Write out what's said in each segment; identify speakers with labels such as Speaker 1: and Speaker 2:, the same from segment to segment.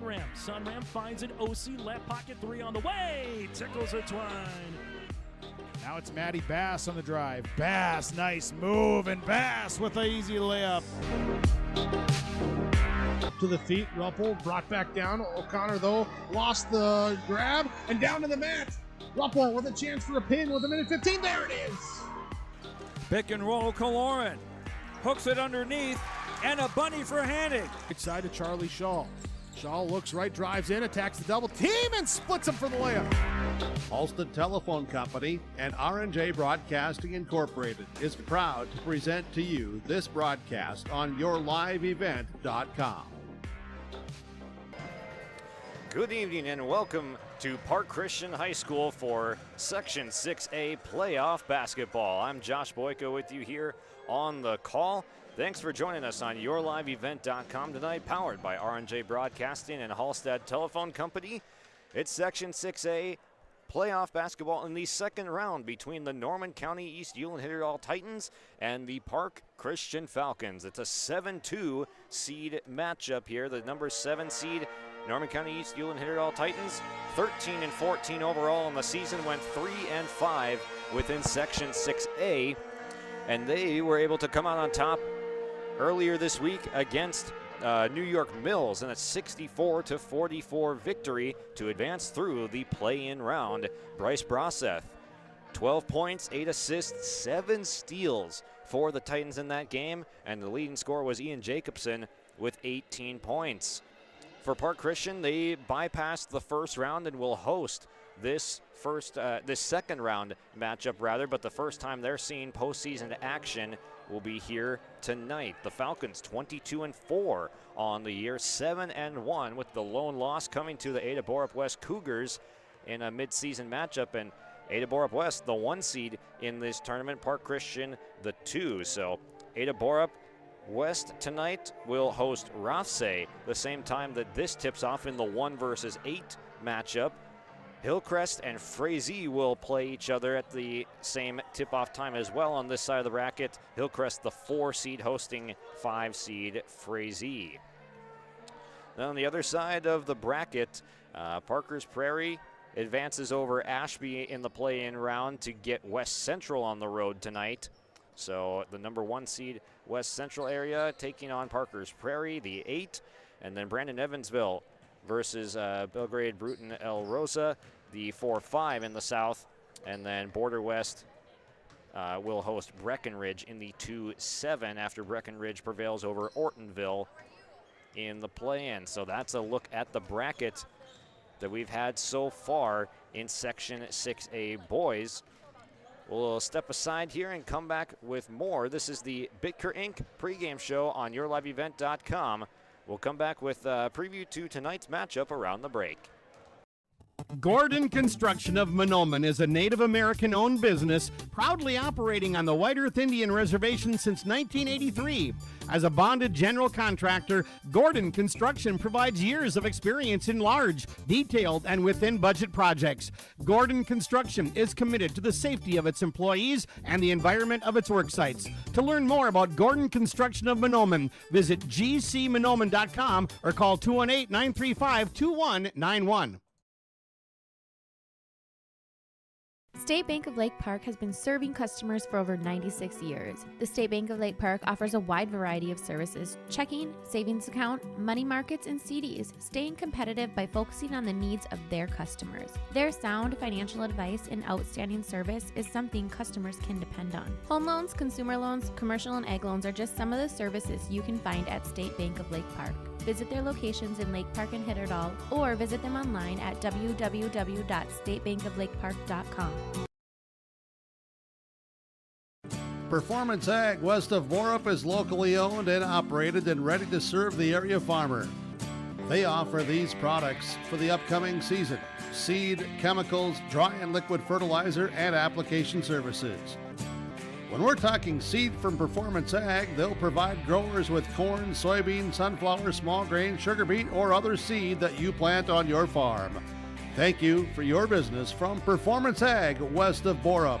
Speaker 1: Sunram. Sunram finds an OC left pocket three on the way. Tickles it Twine.
Speaker 2: Now it's Matty Bass on the drive. Bass, nice move, and Bass with an easy layup.
Speaker 3: To the feet, Ruppel brought back down. O'Connor, though, lost the grab and down to the mat. Ruppel with a chance for a pin with a minute 15. There it is.
Speaker 4: Pick and roll, Kaloran hooks it underneath, and a bunny for Hannig.
Speaker 3: Right side to Charlie Shaw. Shaw looks right, drives in, attacks the double team, and splits him for the layup.
Speaker 5: Halston Telephone Company and R&J Broadcasting Incorporated is proud to present to you this broadcast on yourliveevent.com.
Speaker 6: Good evening and welcome to Park Christian High School for Section 6A Playoff Basketball. I'm Josh Boyko with you here on the call. Thanks for joining us on yourliveevent.com tonight, powered by R&J Broadcasting and Hallstead Telephone Company. It's Section 6A Playoff Basketball in the second round between the Norman County East Ulen-Hitterdal Titans and the Park Christian Falcons. It's a 7-2 seed matchup here. The number 7 seed Norman County East Ulen-Hitterdal Titans, 13-14 overall in the season, went 3-5 within Section 6A, and they were able to come out on top earlier this week against New York Mills in a 64-44 victory to advance through the play-in round. Bryce Broseth, 12 points, 8 assists, 7 steals for the Titans in that game, and the leading scorer was Ian Jacobson with 18 points. For Park Christian, they bypassed the first round and will host this second round matchup but the first time they're seeing postseason action will be here tonight. The Falcons 22-4 on the year, 7-1 with the lone loss coming to the Ada Borup West Cougars in a midseason matchup, and Ada Borup West the 1 seed in this tournament, Park Christian the 2. So Ada Borup West tonight will host Rothsay the same time that this tips off in the 1 versus 8 matchup. Hillcrest and Frazee will play each other at the same tip-off time as well on this side of the bracket. Hillcrest the 4 seed hosting 5 seed Frazee. Then on the other side of the bracket, Parker's Prairie advances over Ashby in the play-in round to get West Central on the road tonight. So the number 1 seed West Central area taking on Parker's Prairie, the 8, and then Brandon Evansville versus Belgrade Bruton El Rosa, the 4-5 in the south, and then Border West will host Breckenridge in the 2-7 after Breckenridge prevails over Ortonville in the play-in. So that's a look at the bracket that we've had so far in Section 6A boys. We'll step aside here and come back with more. This is the Bitker Inc. pregame show on yourliveevent.com. We'll come back with a preview to tonight's matchup around the break.
Speaker 7: Gordon Construction of Mahnomen is a Native American-owned business proudly operating on the White Earth Indian Reservation since 1983. As a bonded general contractor, Gordon Construction provides years of experience in large, detailed, and within-budget projects. Gordon Construction is committed to the safety of its employees and the environment of its work sites. To learn more about Gordon Construction of Mahnomen, visit gcmahnomen.com or call 218-935-2191.
Speaker 8: State Bank of Lake Park has been serving customers for over 96 years. The State Bank of Lake Park offers a wide variety of services: checking, savings account, money markets, and CDs, staying competitive by focusing on the needs of their customers. Their sound financial advice and outstanding service is something customers can depend on. Home loans, consumer loans, commercial and ag loans are just some of the services you can find at State Bank of Lake Park. Visit their locations in Lake Park and Hitterdal, or visit them online at www.statebankoflakepark.com.
Speaker 5: Performance Ag west of Borup is locally owned and operated and ready to serve the area farmer. They offer these products for the upcoming season: seed, chemicals, dry and liquid fertilizer, and application services. When we're talking seed from Performance Ag, they'll provide growers with corn, soybean, sunflower, small grain, sugar beet, or other seed that you plant on your farm. Thank you for your business from Performance Ag west of Borup.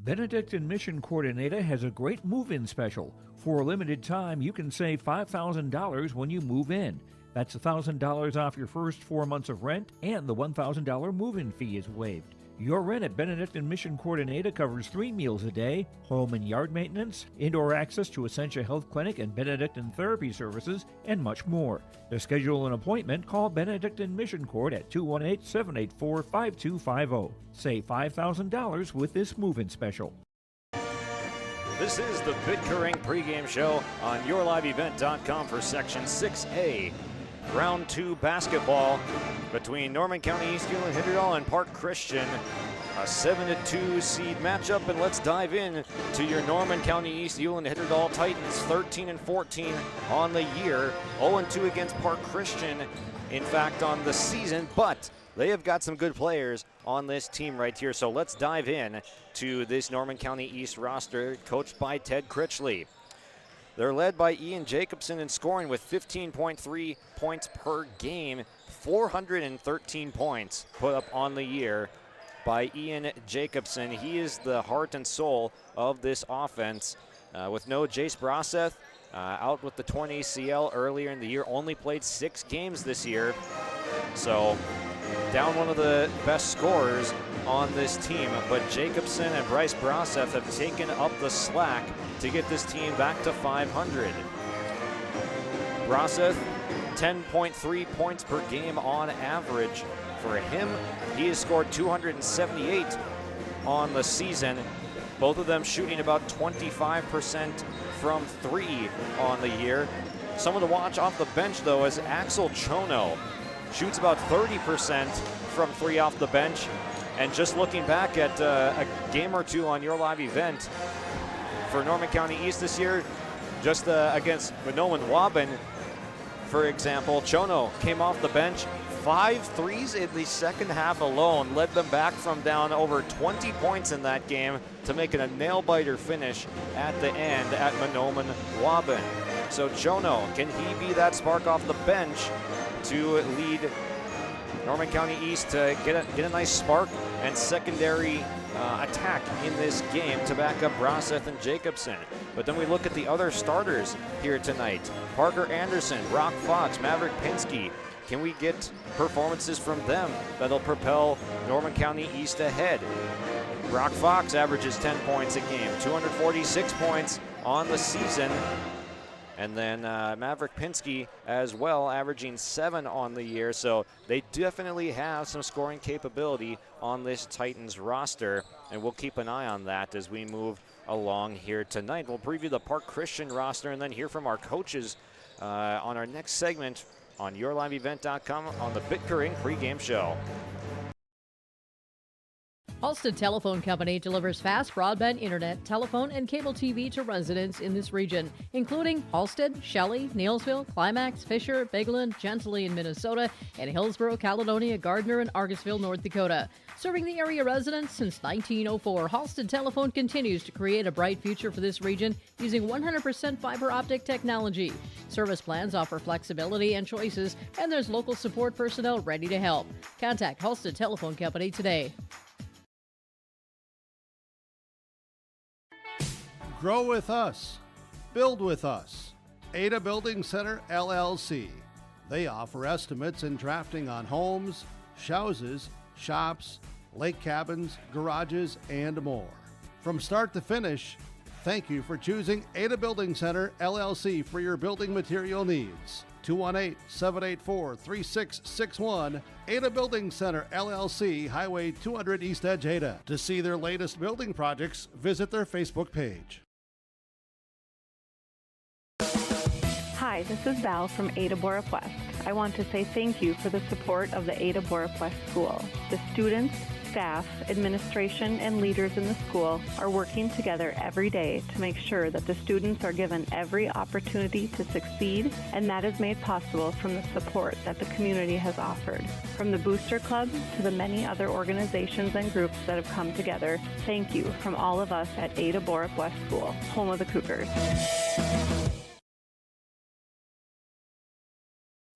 Speaker 9: Benedictine Mission Coordinator has a great move-in special. For a limited time, you can save $5,000 when you move in. That's $1,000 off your first 4 months of rent, and the $1,000 move-in fee is waived. Your rent at Benedictine Mission Coordinator covers 3 meals a day, home and yard maintenance, indoor access to Essentia Health Clinic and Benedictine Therapy Services, and much more. To schedule an appointment, call Benedictine Mission Court at 218-784-5250. Save $5,000 with this move-in special.
Speaker 6: This is the Bitcoin pregame show on YourLiveEvent.com for Section 6A. Round 2 basketball between Norman County East Ulen-Hitterdal and Park Christian. A 7-2 seed matchup, and let's dive in to your Norman County East Ulen-Hitterdal Titans. 13-14 on the year, 0-2 against Park Christian, in fact, on the season, but they have got some good players on this team right here. So let's dive in to this Norman County East roster coached by Ted Critchley. They're led by Ian Jacobson in scoring with 15.3 points per game, 413 points put up on the year by Ian Jacobson. He is the heart and soul of this offense. With no Jace Broseth, out with the torn ACL earlier in the year, only played 6 games this year. So down one of the best scorers on this team, but Jacobson and Bryce Broseth have taken up the slack to get this team back to 500. Broseth, 10.3 points per game on average. For him, he has scored 278 on the season. Both of them shooting about 25% from 3 on the year. Someone to watch off the bench, though, is Axel Chono. Shoots about 30% from 3 off the bench. And just looking back at a game or two on your live event for Norman County East this year, just against Monoman-Waban, for example, Chono came off the bench, 5 threes in the second half alone, led them back from down over 20 points in that game to make it a nail-biter finish at the end at Monoman-Waban. So Chono, can he be that spark off the bench to lead Norman County East to get a nice spark and secondary attack in this game to back up Broseth and Jacobson? But then we look at the other starters here tonight. Parker Anderson, Brock Fox, Maverick Pinsky. Can we get performances from them that'll propel Norman County East ahead? Brock Fox averages 10 points a game, 246 points on the season. And then Maverick Pinsky as well, averaging 7 on the year. So they definitely have some scoring capability on this Titans roster, and we'll keep an eye on that as we move along here tonight. We'll preview the Park Christian roster and then hear from our coaches on our next segment on YourLiveEvent.com on the Bitcoin pregame show.
Speaker 10: Halstead Telephone Company delivers fast broadband internet, telephone, and cable TV to residents in this region, including Halstead, Shelley, Neilsville, Climax, Fisher, Bigland, Gentilly in Minnesota, and Hillsborough, Caledonia, Gardner, and Argosville, North Dakota. Serving the area residents since 1904, Halstead Telephone continues to create a bright future for this region using 100% fiber optic technology. Service plans offer flexibility and choices, and there's local support personnel ready to help. Contact Halstead Telephone Company today.
Speaker 5: Grow with us. Build with us. Ada Building Center, LLC. They offer estimates and drafting on homes, houses, shops, lake cabins, garages, and more. From start to finish, thank you for choosing Ada Building Center, LLC for your building material needs. 218-784-3661, Ada Building Center, LLC, Highway 200 East Edge, Ada. To see their latest building projects, visit their Facebook page.
Speaker 11: Hi, this is Val from Ada Borup West. I want to say thank you for the support of the Ada Borup West School. The students, staff, administration, and leaders in the school are working together every day to make sure that the students are given every opportunity to succeed, and that is made possible from the support that the community has offered. From the Booster Club to the many other organizations and groups that have come together, thank you from all of us at Ada Borup West School, home of the Cougars.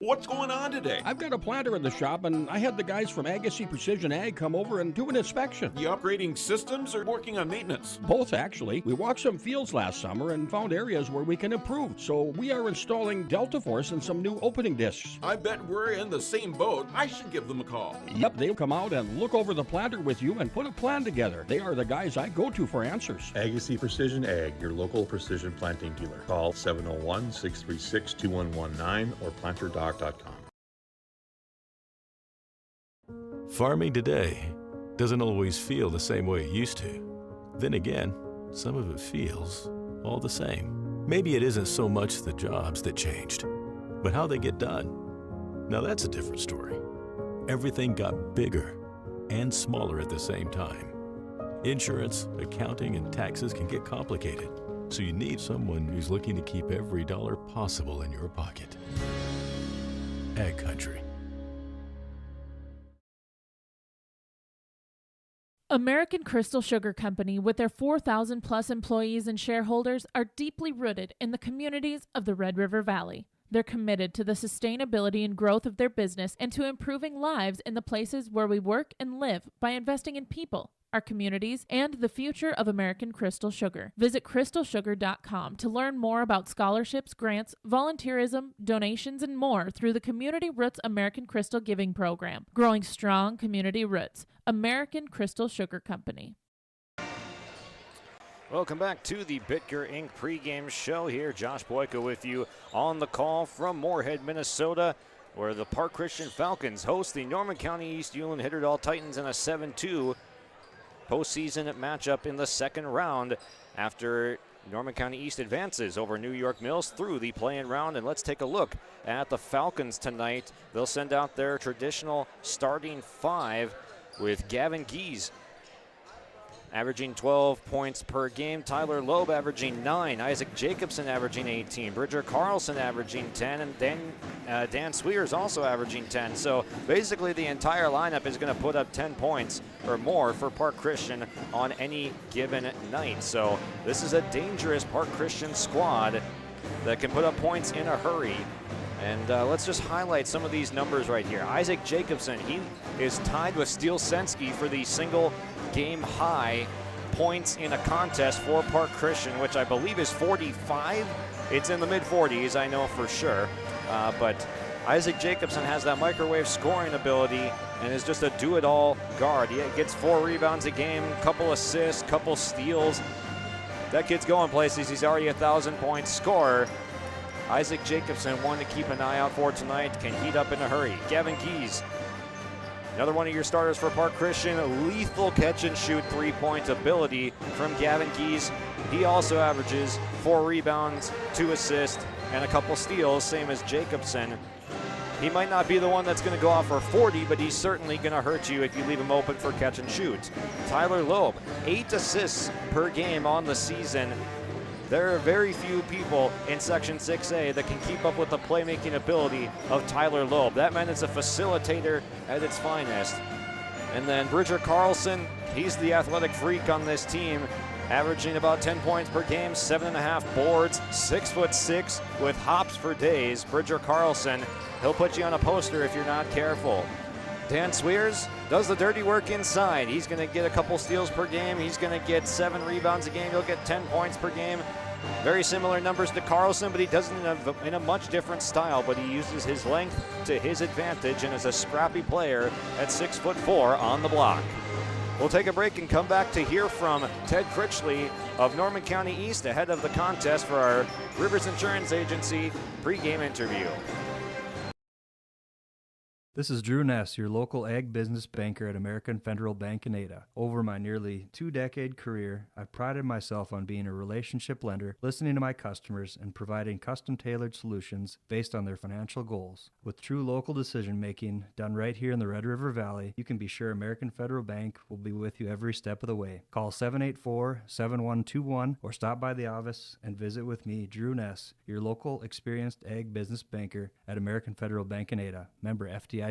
Speaker 12: What's going on today?
Speaker 13: I've got a planter in the shop, and I had the guys from Agassi Precision Ag come over and do an inspection.
Speaker 12: You upgrading systems or working on maintenance?
Speaker 13: Both, actually. We walked some fields last summer and found areas where we can improve. So we are installing Delta Force and some new opening discs.
Speaker 12: I bet we're in the same boat. I should give them a call.
Speaker 13: Yep, they'll come out and look over the planter with you and put a plan together. They are the guys I go to for answers.
Speaker 14: Agassi Precision Ag, your local precision planting dealer. Call 701-636-2119 or planterdoc.com.
Speaker 15: Farming today doesn't always feel the same way it used to. Then again, some of it feels all the same. Maybe it isn't so much the jobs that changed, but how they get done. Now that's a different story. Everything got bigger and smaller at the same time. Insurance, accounting, and taxes can get complicated, so you need someone who's looking to keep every dollar possible in your pocket. Ag Country.
Speaker 16: American Crystal Sugar Company, with their 4,000 plus employees and shareholders, are deeply rooted in the communities of the Red River Valley. They're committed to the sustainability and growth of their business and to improving lives in the places where we work and live by investing in people, our communities, and the future of American Crystal Sugar. Visit crystalsugar.com to learn more about scholarships, grants, volunteerism, donations, and more through the Community Roots American Crystal Giving Program. Growing strong community roots. American Crystal Sugar Company.
Speaker 6: Welcome back to the Bitger Inc. pregame show here. Josh Boyko with you on the call from Moorhead, Minnesota, where the Park Christian Falcons host the Norman County East Ulen-Hitterdal Titans in a 7-2 postseason matchup in the second round after Norman County East advances over New York Mills through the play-in round. And let's take a look at the Falcons tonight. They'll send out their traditional starting five with Gavin Gies averaging 12 points per game, Tyler Loeb averaging 9, Isaac Jacobson averaging 18, Bridger Carlson averaging 10, and then Dan Sweers also averaging 10. So basically the entire lineup is going to put up 10 points or more for Park Christian on any given night. So this is a dangerous Park Christian squad that can put up points in a hurry. And let's just highlight some of these numbers right here. Isaac Jacobson, he is tied with Steel Sensky for the single game high points in a contest for Park Christian, which I believe is 45. It's in the mid 40s, I know for sure. But Isaac Jacobson has that microwave scoring ability and is just a do-it-all guard. He gets 4 rebounds a game, couple assists, couple steals. That kid's going places. He's already a 1,000-point scorer. Isaac Jacobson, one to keep an eye out for tonight, can heat up in a hurry. Gavin Gies, another one of your starters for Park Christian, lethal catch and shoot 3-point ability from Gavin Gies. He also averages 4 rebounds, 2 assists, and a couple steals, same as Jacobson. He might not be the one that's going to go off for 40, but he's certainly going to hurt you if you leave him open for catch and shoot. Tyler Loeb, 8 assists per game on the season. There are very few people in Section 6A that can keep up with the playmaking ability of Tyler Loeb. That man is a facilitator at its finest. And then Bridger Carlson, he's the athletic freak on this team, averaging about 10 points per game, 7.5 boards, 6'6", with hops for days. Bridger Carlson, he'll put you on a poster if you're not careful. Dan Sweers does the dirty work inside. He's going to get a couple steals per game. He's going to get 7 rebounds a game. He'll get 10 points per game. Very similar numbers to Carlson, but he does it in a much different style. But he uses his length to his advantage and is a scrappy player at 6'4" on the block. We'll take a break and come back to hear from Ted Critchley of Norman County East ahead of the contest for our Rivers Insurance Agency pregame interview.
Speaker 17: This is Drew Ness, your local ag business banker at American Federal Bank in Ada. Over my nearly 2-decade career, I've prided myself on being a relationship lender, listening to my customers, and providing custom-tailored solutions based on their financial goals. With true local decision-making done right here in the Red River Valley, you can be sure American Federal Bank will be with you every step of the way. Call 784-7121 or stop by the office and visit with me, Drew Ness, your local experienced ag business banker at American Federal Bank in Ada, member FDIC.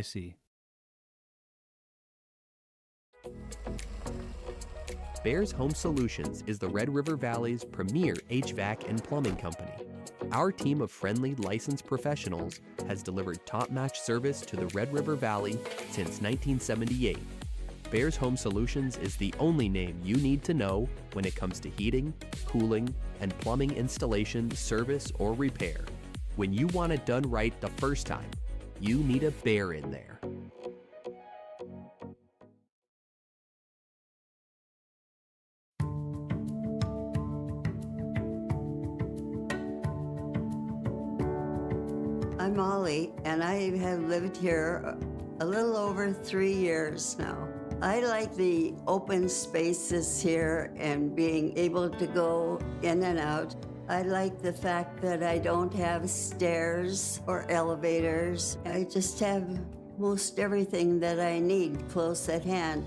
Speaker 18: Bears Home Solutions is the Red River Valley's premier HVAC and plumbing company. Our team of friendly, licensed professionals has delivered top-notch service to the Red River Valley since 1978. Bears Home Solutions is the only name you need to know when it comes to heating, cooling, and plumbing installation, service, or repair. When you want it done right the first time, you need a Bear in there.
Speaker 19: I'm Molly, and I have lived here a little over 3 years now. I like the open spaces here and being able to go in and out. I like the fact that I don't have stairs or elevators. I just have most everything that I need close at hand.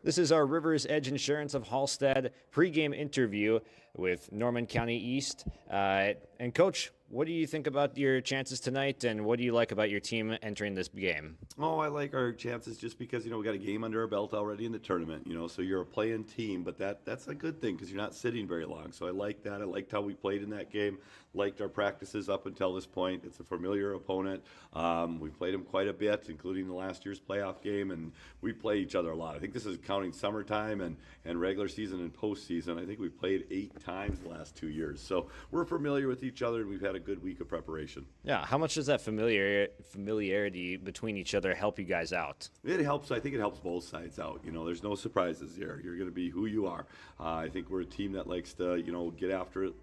Speaker 6: This is our Rivers Edge Insurance of Hallstead pregame interview with Norman County East. And Coach, what do you think about your chances tonight, and what do you like about your team entering this game?
Speaker 20: Oh, I like our chances just because, we got a game under our belt already in the tournament, so you're a playing team, but that's a good thing because you're not sitting very long. So I like that. I liked how we played in that game, liked our practices up until this point. It's a familiar opponent. We played them quite a bit, including the last year's playoff game, and we play each other a lot. I think this is counting summertime and regular season and postseason. I think we've played 8 times the last 2 years. So we're familiar with each other, and we've had a good week of preparation.
Speaker 6: Yeah, how much does that familiarity between each other help you guys out?
Speaker 20: It helps. I think it helps both sides out. There's no surprises here. You're going to be who you are. I think we're a team that likes to, get after it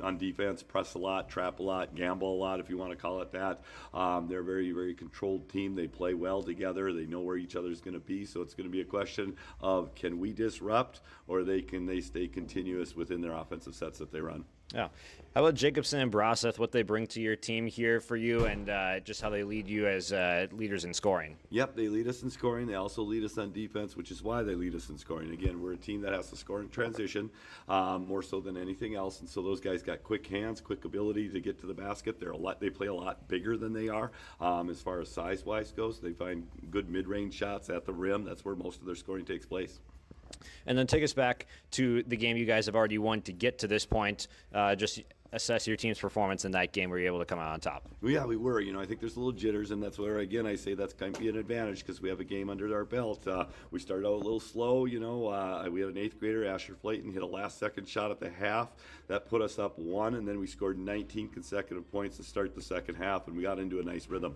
Speaker 20: on defense, press a lot, trap a lot, gamble a lot, if you want to call it that. They're a very, very controlled team. They play well together. They know where each other's going to be. So it's going to be a question of, can we disrupt, or can they stay continuous within their offensive sets that they run?
Speaker 6: Yeah. How about Jacobson and Brosseth, what they bring to your team here for you, and just how they lead you as leaders in scoring?
Speaker 20: Yep, they lead us in scoring. They also lead us on defense, which is why they lead us in scoring. Again, we're a team that has to score in transition more so than anything else, and so those guys got quick hands, quick ability to get to the basket. They play a lot bigger than they are as far as size-wise goes. They find good mid-range shots at the rim. That's where most of their scoring takes place.
Speaker 6: And then take us back to the game you guys have already won to get to this point. Just assess your team's performance in that game. Were you able to come out on top?
Speaker 20: Well, yeah, we were. I think there's a little jitters, and that's where, again, I say that's kind of be an advantage because we have a game under our belt. We started out a little slow, we had an 8th grader, Asher Flayton, hit a last-second shot at the half. That put us up 1, and then we scored 19 consecutive points to start the second half, and we got into a nice rhythm.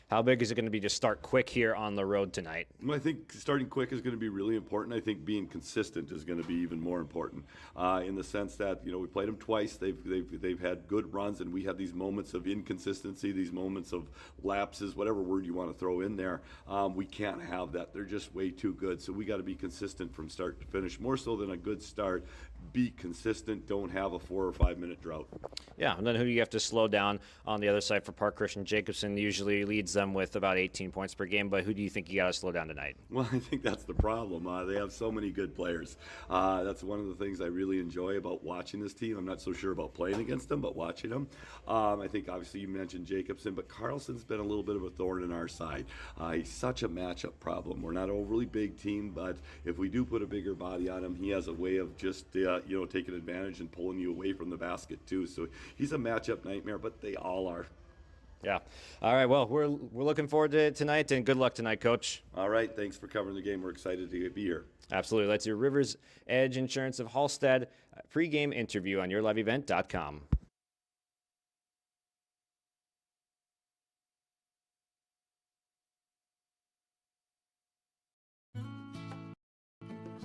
Speaker 6: How big is it going to be to start quick here on the road tonight?
Speaker 20: Well, I think starting quick is going to be really important. I think being consistent is going to be even more important in the sense that, we played them twice. They've had good runs, and we have these moments of inconsistency, these moments of lapses, whatever word you want to throw in there. We can't have that. They're just way too good. So we got to be consistent from start to finish, more so than a good start. Be consistent. Don't have a 4 or 5 minute drought.
Speaker 6: Yeah, and then who do you have to slow down on the other side for Park Christian? Jacobson usually leads them with about 18 points per game, but who do you think you got to slow down tonight?
Speaker 20: Well, I think that's the problem. They have so many good players. That's one of the things I really enjoy about watching this team. I'm not so sure about playing against them, but watching them. I think obviously you mentioned Jacobson, but Carlson's been a little bit of a thorn in our side. He's such a matchup problem. We're not an overly big team, but if we do put a bigger body on him, he has a way of just taking advantage and pulling you away from the basket too. So he's a matchup nightmare, but they all are.
Speaker 6: Yeah. All right. Well, we're looking forward to it tonight, and good luck tonight, Coach.
Speaker 20: All right. Thanks for covering the game. We're excited to be here.
Speaker 6: Absolutely. That's your Rivers Edge Insurance of Hallstead pregame interview on yourliveevent.com.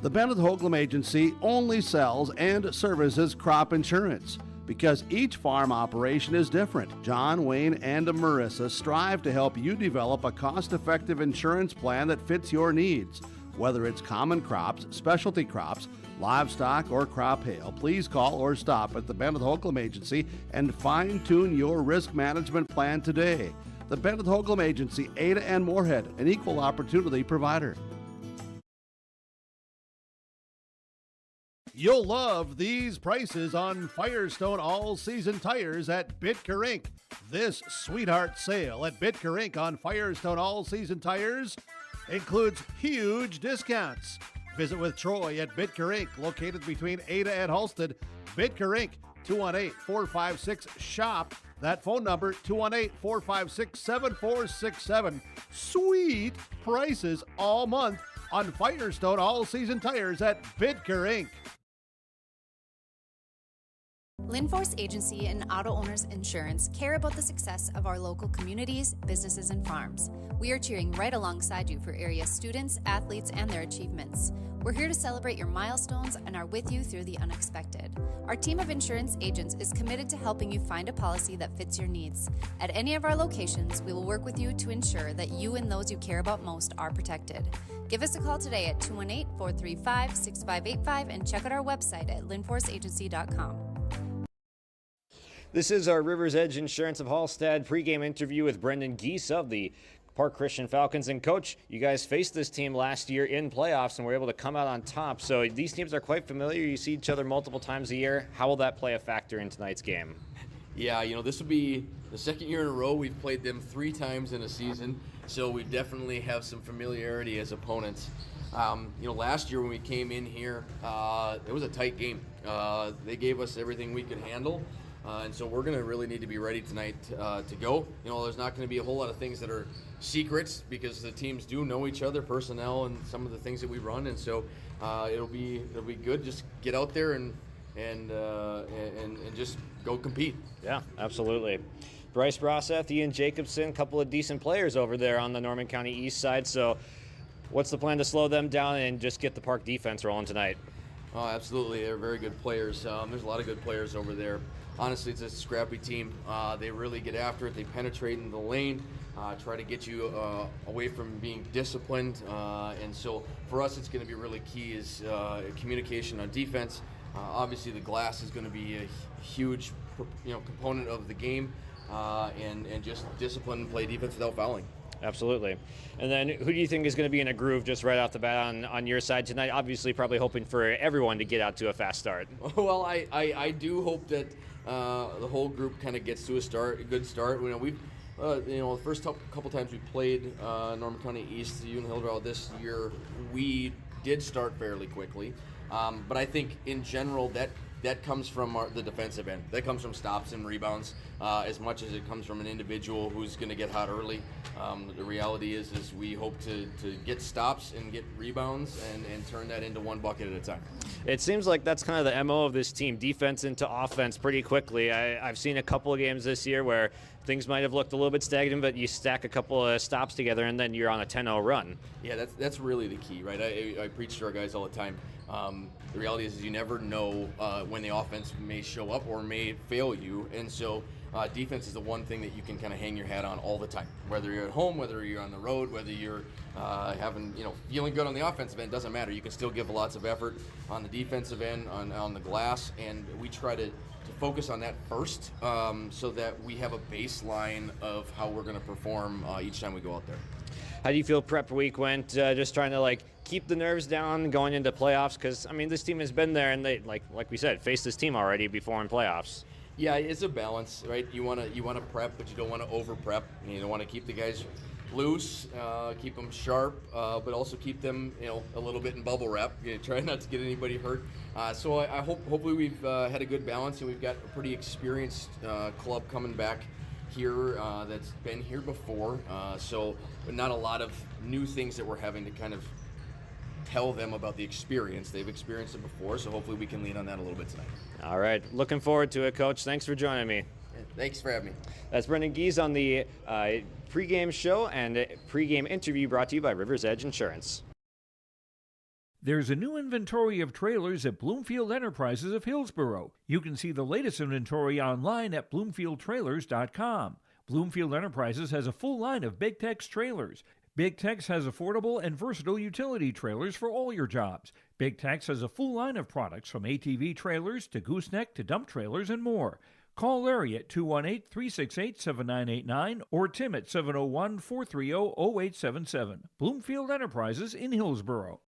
Speaker 5: The Bennett Hoagland Agency only sells and services crop insurance because each farm operation is different. John, Wayne, and Marissa strive to help you develop a cost-effective insurance plan that fits your needs. Whether it's common crops, specialty crops, livestock, or crop hail, please call or stop at the Bennett Hoagland Agency and fine-tune your risk management plan today. The Bennett Hoagland Agency, Ada and Moorhead, an equal opportunity provider. You'll love these prices on Firestone all-season tires at Bitker Inc. This sweetheart sale at Bitker Inc. on Firestone all-season tires includes huge discounts. Visit with Troy at Bitker Inc., located between Ada and Halsted. Bitker Inc., 218-456-SHOP. That phone number, 218-456-7467. Sweet prices all month on Firestone all-season tires at Bitker Inc.
Speaker 21: Linforce Agency and Auto Owners Insurance care about the success of our local communities, businesses, and farms. We are cheering right alongside you for area students, athletes, and their achievements. We're here to celebrate your milestones and are with you through the unexpected. Our team of insurance agents is committed to helping you find a policy that fits your needs. At any of our locations, we will work with you to ensure that you and those you care about most are protected. Give us a call today at 218-435-6585 and check out our website at linforceagency.com.
Speaker 6: This is our Rivers Edge Insurance of Hallstatt pregame interview with Brendan Geese of the Park Christian Falcons. And Coach, you guys faced this team last year in playoffs and were able to come out on top. So these teams are quite familiar. You see each other multiple times a year. How will that play a factor in tonight's game?
Speaker 22: Yeah, this will be the second year in a row we've played them 3 times in a season. So we definitely have some familiarity as opponents. Last year when we came in here, it was a tight game. They gave us everything we could handle. And so we're going to really need to be ready tonight to go. There's not going to be a whole lot of things that are secrets because the teams do know each other, personnel, and some of the things that we run. And so it'll be good. Just get out there and just go compete.
Speaker 6: Yeah, absolutely. Bryce Brosseth, Ian Jacobson, a couple of decent players over there on the Norman County East side. So what's the plan to slow them down and just get the Park defense rolling tonight?
Speaker 22: Oh, absolutely. They're very good players. There's a lot of good players over there. Honestly, it's a scrappy team. They really get after it. They penetrate in the lane, try to get you away from being disciplined. And so for us, it's going to be really key is communication on defense. Obviously, the glass is going to be a huge component of the game, and just discipline and play defense without fouling.
Speaker 6: Absolutely. And then who do you think is going to be in a groove just right off the bat on your side tonight? Obviously, probably hoping for everyone to get out to a fast start.
Speaker 22: Well, I do hope that the whole group kind of gets to a good start. We've the first couple times we played Norman County East, Ulen-Hitterdal this year, we did start fairly quickly. But I think in general that comes from the defensive end. That comes from stops and rebounds as much as it comes from an individual who's going to get hot early. The reality is we hope to get stops and get rebounds and turn that into one bucket at a time.
Speaker 6: It seems like that's kind of the MO of this team, defense into offense pretty quickly. I've seen a couple of games this year where things might have looked a little bit stagnant, but you stack a couple of stops together and then you're on a 10-0 run.
Speaker 22: Yeah, that's really the key, right? I preach to our guys all the time. The reality is you never know when the offense may show up or may fail you, and so defense is the one thing that you can kind of hang your hat on all the time. Whether you're at home, whether you're on the road, whether you're feeling good on the offensive end, doesn't matter. You can still give lots of effort on the defensive end, on the glass, and we try to focus on that first so that we have a baseline of how we're going to perform each time we go out there.
Speaker 6: How do you feel prep week went? Just trying to keep the nerves down going into playoffs, because this team has been there and they like we said faced this team already before in playoffs.
Speaker 22: Yeah, it's a balance, right? You want to prep, but you don't want to over prep. You don't want to keep the guys loose, keep them sharp, but also keep them a little bit in bubble wrap. Try not to get anybody hurt. So I hopefully we've had a good balance, and we've got a pretty experienced club coming back here that's been here before. So not a lot of new things that we're having to kind of tell them about the experience. They've experienced it before, so hopefully we can lean on that a little bit tonight.
Speaker 6: All right. Looking forward to it, Coach. Thanks for joining me.
Speaker 22: Thanks for having me.
Speaker 6: That's Brendan Geese on the pregame show and pregame interview brought to you by Rivers Edge Insurance.
Speaker 9: There's a new inventory of trailers at Bloomfield Enterprises of Hillsborough. You can see the latest inventory online at bloomfieldtrailers.com. Bloomfield Enterprises has a full line of Big Tex trailers. Big Tex has affordable and versatile utility trailers for all your jobs. Big Tex has a full line of products from ATV trailers to gooseneck to dump trailers and more. Call Larry at 218-368-7989 or Tim at 701-430-0877. Bloomfield Enterprises in Hillsborough.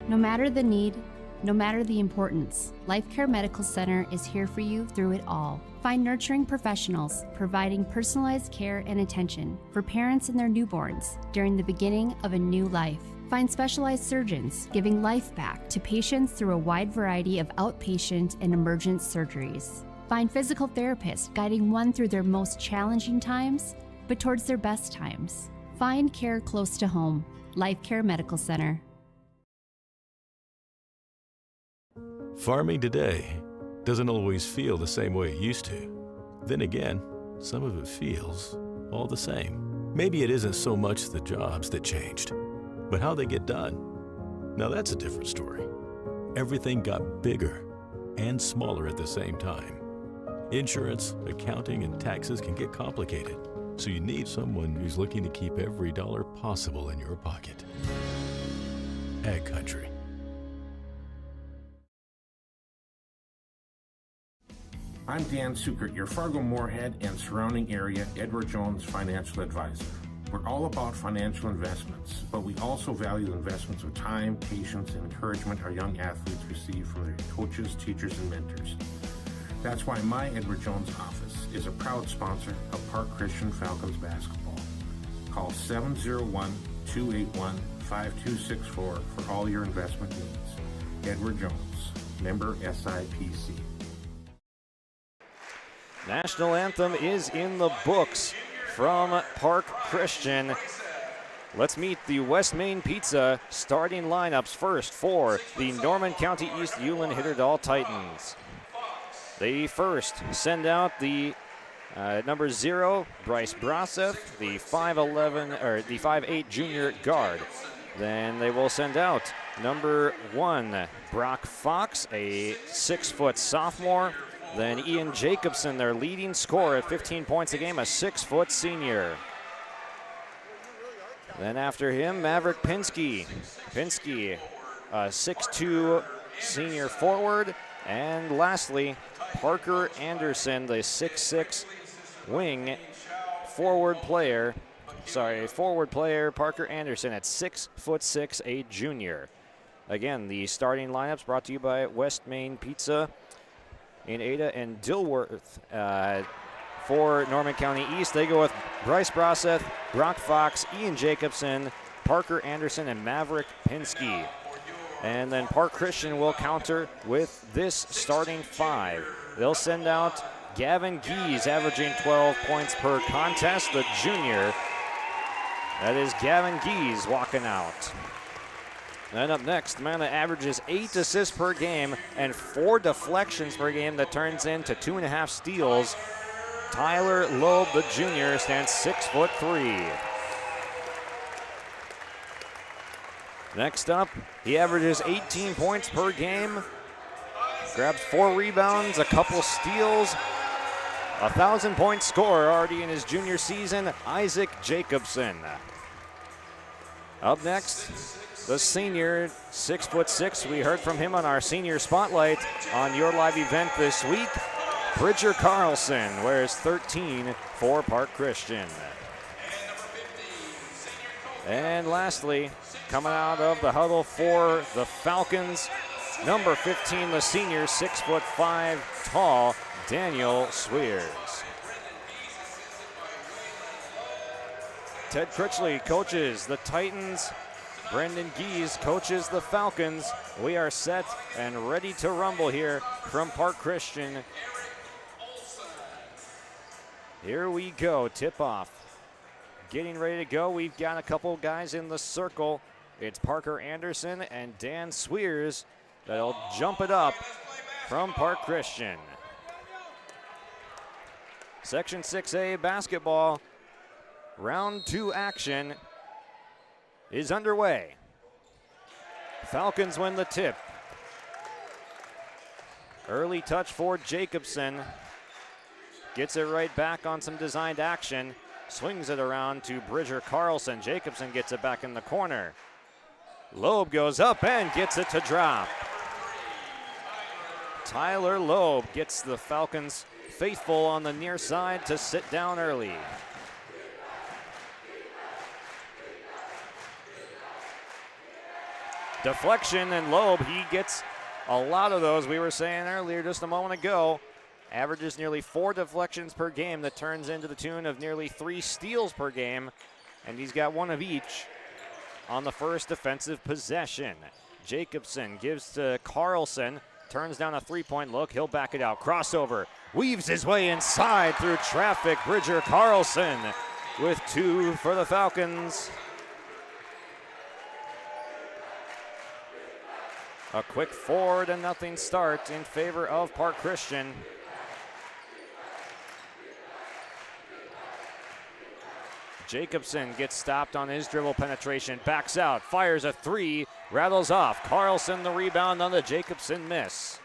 Speaker 1: No matter the need, no matter the importance, Life Care Medical Center is here for you through it all. Find nurturing professionals providing personalized care and attention for parents and their newborns during the beginning of a new life. Find specialized surgeons giving life back to patients through a wide variety of outpatient and emergent surgeries. Find physical therapists guiding one through their most challenging times, but towards their best times. Find care close to home. Life Care Medical Center.
Speaker 15: Farming today doesn't always feel the same way it used to. Then again, some of it feels all the same. Maybe it isn't so much the jobs that changed, but how they get done. Now that's a different story. Everything got bigger and smaller at the same time. Insurance, accounting, and taxes can get complicated, so you need someone who's looking to keep every dollar possible in your pocket. Ag Country.
Speaker 2: I'm Dan Sukert, your Fargo-Moorhead and surrounding area Edward Jones financial advisor. We're all about financial investments, but we also value investments of time, patience, and encouragement our young athletes receive from their coaches, teachers, and mentors. That's why my Edward Jones office is a proud sponsor of Park Christian Falcons basketball. Call 701-281-5264 for all your investment needs. Edward Jones, member SIPC.
Speaker 6: National anthem is in the books from Park Christian. Let's meet the West Main Pizza starting lineups first for the Norman County East Ulen-Hitterdal Titans. They first send out the number 0, Bryce Braseth, the 5'8 junior guard. Then they will send out number 1, Brock Fox, a 6-foot sophomore. Then Ian Jacobson, their leading scorer at 15 points a game, a 6-foot senior. Then after him, Maverick Pinsky. Pinsky, a 6'2 senior forward. And lastly, Parker Anderson, the 6'6 wing forward player. Parker Anderson at 6'6", a junior. Again, the starting lineups brought to you by West Main Pizza in Ada and Dilworth. For Norman County East, they go with Bryce Braseth, Brock Fox, Ian Jacobson, Parker Anderson, and Maverick Pinsky. And then Park Christian will counter with this starting 5. They'll send out Gavin Gies, averaging 12 points per contest, the junior. That is Gavin Gies walking out. Then up next, man that averages 8 assists per game and 4 deflections per game that turns into 2.5 steals. Tyler Loeb, the junior, stands 6'3". Next up, he averages 18 points per game, grabs 4 rebounds, a couple steals, 1,000-point scorer already in his junior season, Isaac Jacobson. Up next, the senior, 6'6". We heard from him on our senior spotlight on your live event this week. Bridger Carlson wears 13 for Park Christian. And lastly, coming out of the huddle for the Falcons, number 15, the senior, 6'5" tall, Daniel Swears. Ted Critchley coaches the Titans. Brendan Gies coaches the Falcons. We are set and ready to rumble here from Park Christian. Here we go, tip off. Getting ready to go. We've got a couple guys in the circle. It's Parker Anderson and Dan Swears that'll jump it up from Park Christian. Section 6A basketball. Round 2 action is underway. Falcons win the tip. Early touch for Jacobson. Gets it right back on some designed action. Swings it around to Bridger Carlson. Jacobson gets it back in the corner. Loeb goes up and gets it to drop. Tyler Loeb gets the Falcons faithful on the near side to sit down early. deflection, and Loeb, he gets a lot of those. We were saying earlier just a moment ago, averages nearly 4 deflections per game. That turns into the tune of nearly 3 steals per game, and he's got 1 of each on the first defensive possession. Jacobson gives to Carlson, turns down a 3-point look. He'll back it out. Crossover, weaves his way inside through traffic. Bridger Carlson with 2 for the Falcons. A quick 4-0 start in favor of Park Christian. Jacobson gets stopped on his dribble penetration, backs out, fires a 3, rattles off. Carlson the rebound on the Jacobson miss.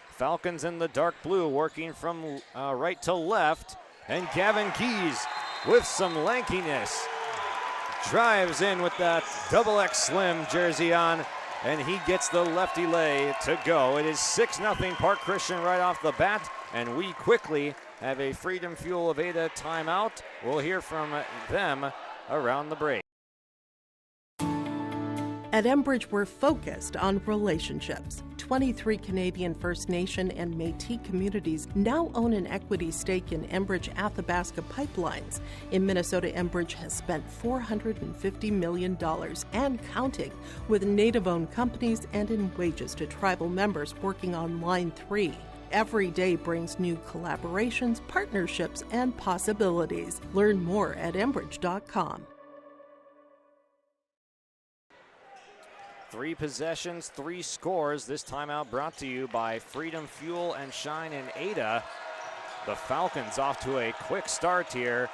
Speaker 6: Falcons in the dark blue working from right to left, and Gavin Keys with some lankiness drives in with that XX Slim jersey on, and he gets the lefty lay to go. It is 6-0 Park Christian right off the bat, and we quickly have a Freedom Fuel of Ada timeout. We'll hear from them around the break.
Speaker 3: At Enbridge, we're focused on relationships. 23 Canadian First Nation and Métis communities now own an equity stake in Enbridge Athabasca Pipelines. In Minnesota, Enbridge has spent $450 million and counting with Native-owned companies and in wages to tribal members working on Line 3. Every day brings new collaborations, partnerships, and possibilities. Learn more at Enbridge.com.
Speaker 6: 3 possessions, 3 scores. This timeout brought to you by Freedom Fuel and Shine in Ada. The Falcons off to a quick start here.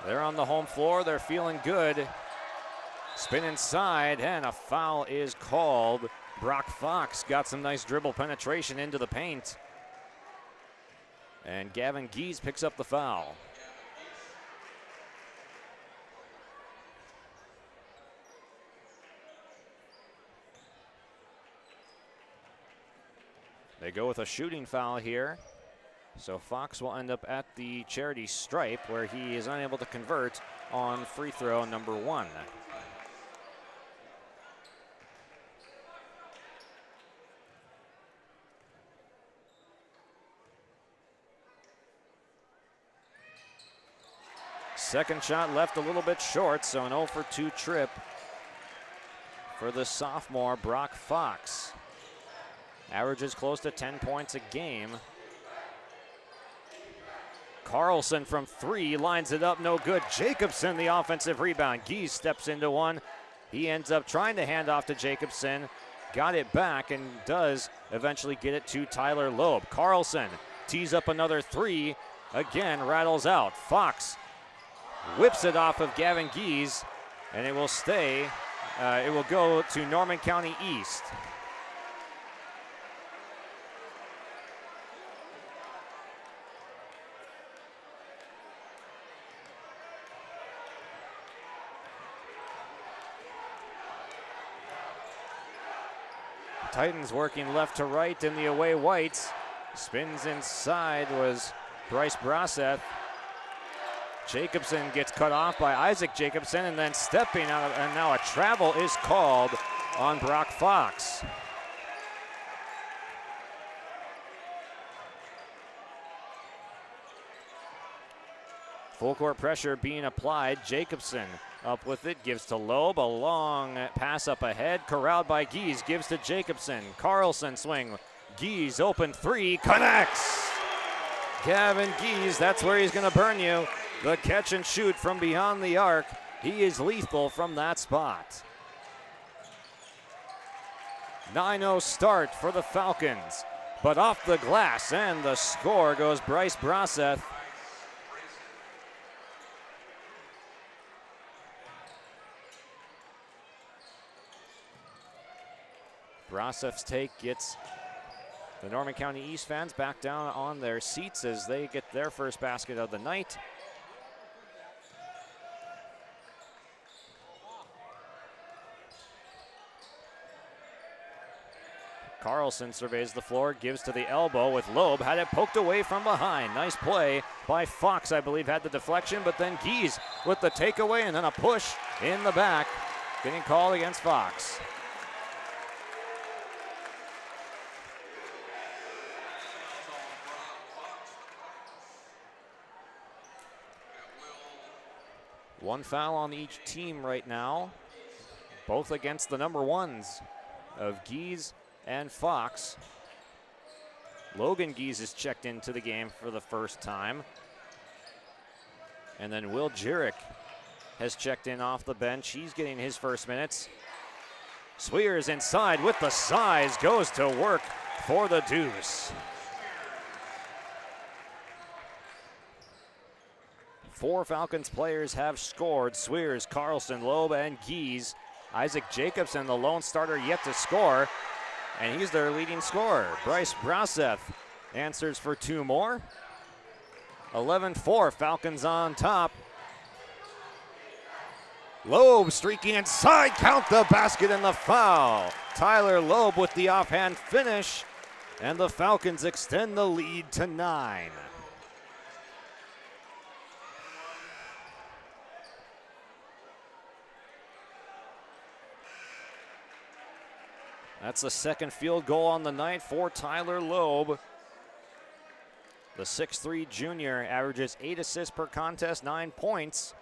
Speaker 6: They're on the home floor. They're feeling good. Spin inside, and a foul is called. Brock Fox got some nice dribble penetration into the paint. And Gavin Gies picks up the foul. They go with a shooting foul here. So Fox will end up at the charity stripe where he is unable to convert on free throw number 1. Second shot left a little bit short, so an 0 for 2 trip for the sophomore Brock Fox. Averages close to 10 points a game. Carlson from 3 lines it up, no good. Jacobson the offensive rebound. Gies steps into one. He ends up trying to hand off to Jacobson. Got it back and does eventually get it to Tyler Loeb. Carlson tees up another 3. Again, rattles out. Fox whips it off of Gavin Gies, and it will stay. It will go to Norman County East. Titans working left to right in the away whites. Spins inside was Bryce Braseth. Jacobson gets cut off by Isaac Jacobson, and then stepping out, and now a travel is called on Brock Fox. Full court pressure being applied. Jacobson up with it, gives to Loeb, a long pass up ahead, corralled by Gies, gives to Jacobson. Carlson swing, Gies open 3, connects! Gavin Gies, that's where he's gonna burn you. The catch and shoot from beyond the arc. He is lethal from that spot. 9-0 start for the Falcons, but off the glass, and the score goes Bryce Braseth. Braseth's take gets the Norman County East fans back down on their seats as they get their first basket of the night. Carlson surveys the floor, gives to the elbow with Loeb, had it poked away from behind. Nice play by Fox, I believe, had the deflection, but then Gies with the takeaway and then a push in the back, getting called against Fox. One foul on each team right now, both against the number ones of Gies and Fox. Logan Gies is checked into the game for the first time. And then Will Jurek has checked in off the bench. He's getting his first minutes. Swears inside with the size, goes to work for the deuce. 4 Falcons players have scored. Swears, Carlson, Loeb, and Gies. Isaac Jacobson, the lone starter, yet to score, and he's their leading scorer. Bryce Braseth answers for 2 more. 11-4, Falcons on top. Loeb streaking inside, count the basket and the foul. Tyler Loeb with the offhand finish, and the Falcons extend the lead to 9. That's the second field goal on the night for Tyler Loeb. The 6'3" junior averages 8 assists per contest, 9 points.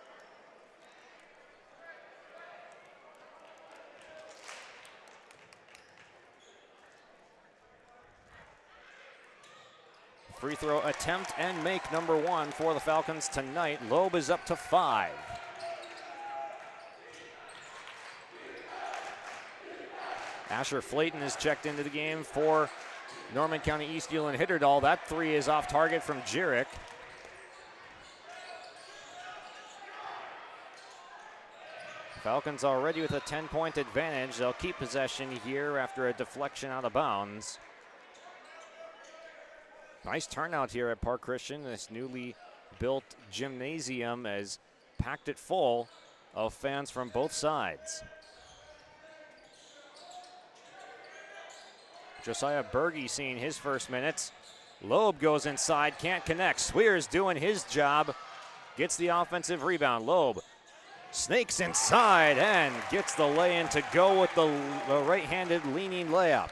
Speaker 6: Free throw attempt and make number 1 for the Falcons tonight. Loeb is up to 5. Asher Flayton is checked into the game for Norman County East Ulen-Hitterdal. That 3 is off target from Jurek. Falcons already with a 10-point advantage. They'll keep possession here after a deflection out of bounds. Nice turnout here at Park Christian. This newly built gymnasium has packed it full of fans from both sides. Josiah Berge seeing his first minutes. Loeb goes inside, can't connect. Swears doing his job, gets the offensive rebound. Loeb snakes inside and gets the lay-in to go with the right-handed leaning layup.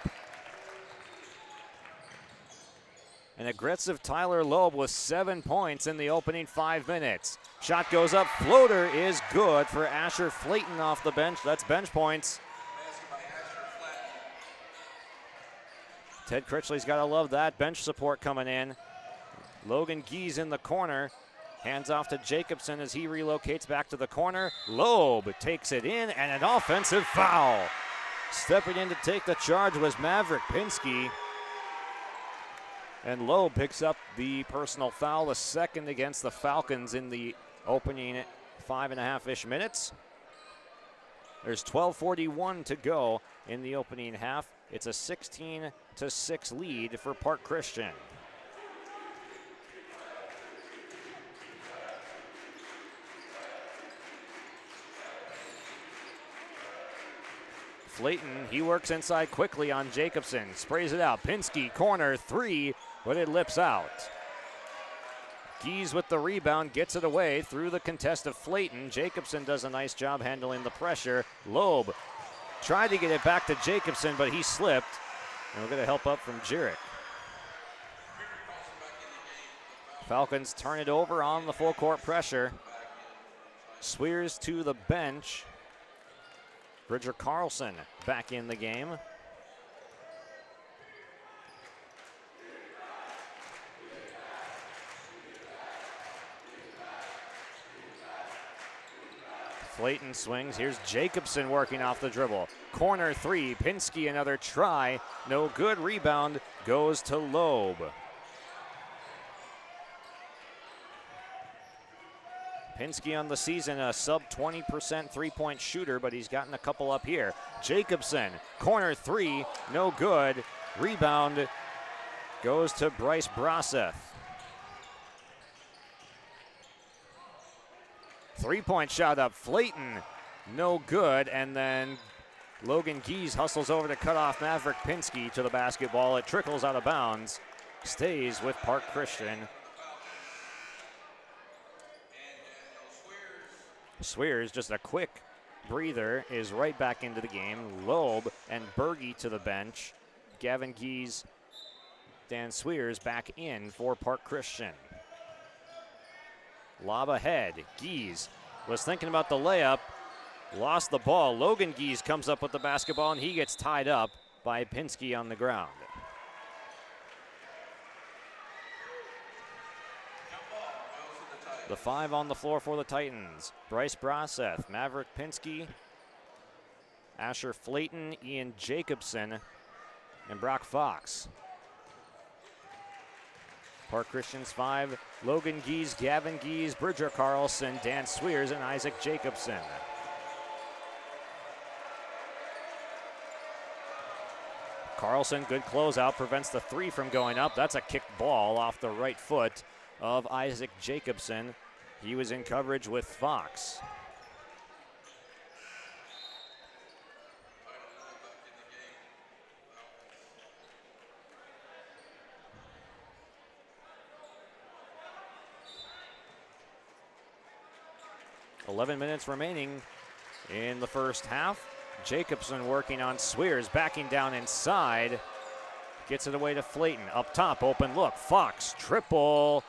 Speaker 6: An aggressive Tyler Loeb with 7 points in the opening 5 minutes. Shot goes up, floater is good for Asher Flayton off the bench. That's bench points. Ted Critchley's got to love that bench support coming in. Logan Gies in the corner. Hands off to Jacobson as he relocates back to the corner. Loeb takes it in and an offensive foul. Stepping in to take the charge was Maverick Pinsky. And Loeb picks up the personal foul, the second against the Falcons in the opening 5.5-ish minutes. There's 12:41 to go in the opening half. It's a 16-6 lead for Park Christian. Flayton, he works inside quickly on Jacobson, sprays it out. Pinsky, corner 3, but it lips out. Gies with the rebound, gets it away through the contest of Flayton. Jacobson does a nice job handling the pressure. Loeb tried to get it back to Jacobson, but he slipped. And we'll get a help up from Jurek. Falcons turn it over on the full court pressure. Swears to the bench. Bridger Carlson back in the game. Flayton swings. Here's Jacobson working off the dribble. Corner 3. Pinsky another try. No good. Rebound goes to Loeb. Pinsky on the season, a sub 20% three-point shooter, but he's gotten a couple up here. Jacobson, corner 3, no good. Rebound goes to Bryce Braseth. Three-point shot up, Flayton, no good, and then Logan Gies hustles over to cut off Maverick Pinsky to the basketball. It trickles out of bounds, stays with Park Christian. Swears just a quick breather is right back into the game. Loeb and Berge to the bench. Gavin Gies, Dan Sweers back in for Park Christian. Lob ahead. Gies was thinking about the layup. Lost the ball. Logan Gies comes up with the basketball, and he gets tied up by Pinsky on the ground. The 5 on the floor for the Titans. Bryce Braseth, Maverick Pinsky, Asher Flayton, Ian Jacobson, and Brock Fox. Park Christian's 5, Logan Gies, Gavin Gies, Bridger Carlson, Dan Sweers, and Isaac Jacobson. Carlson, good closeout, prevents the 3 from going up. That's a kicked ball off the right foot of Isaac Jacobson. He was in coverage with Fox. .11 minutes remaining in the first half. Jacobson working on Sweers, backing down inside. Gets it away to Flayton. Up top, open look. Fox, triple.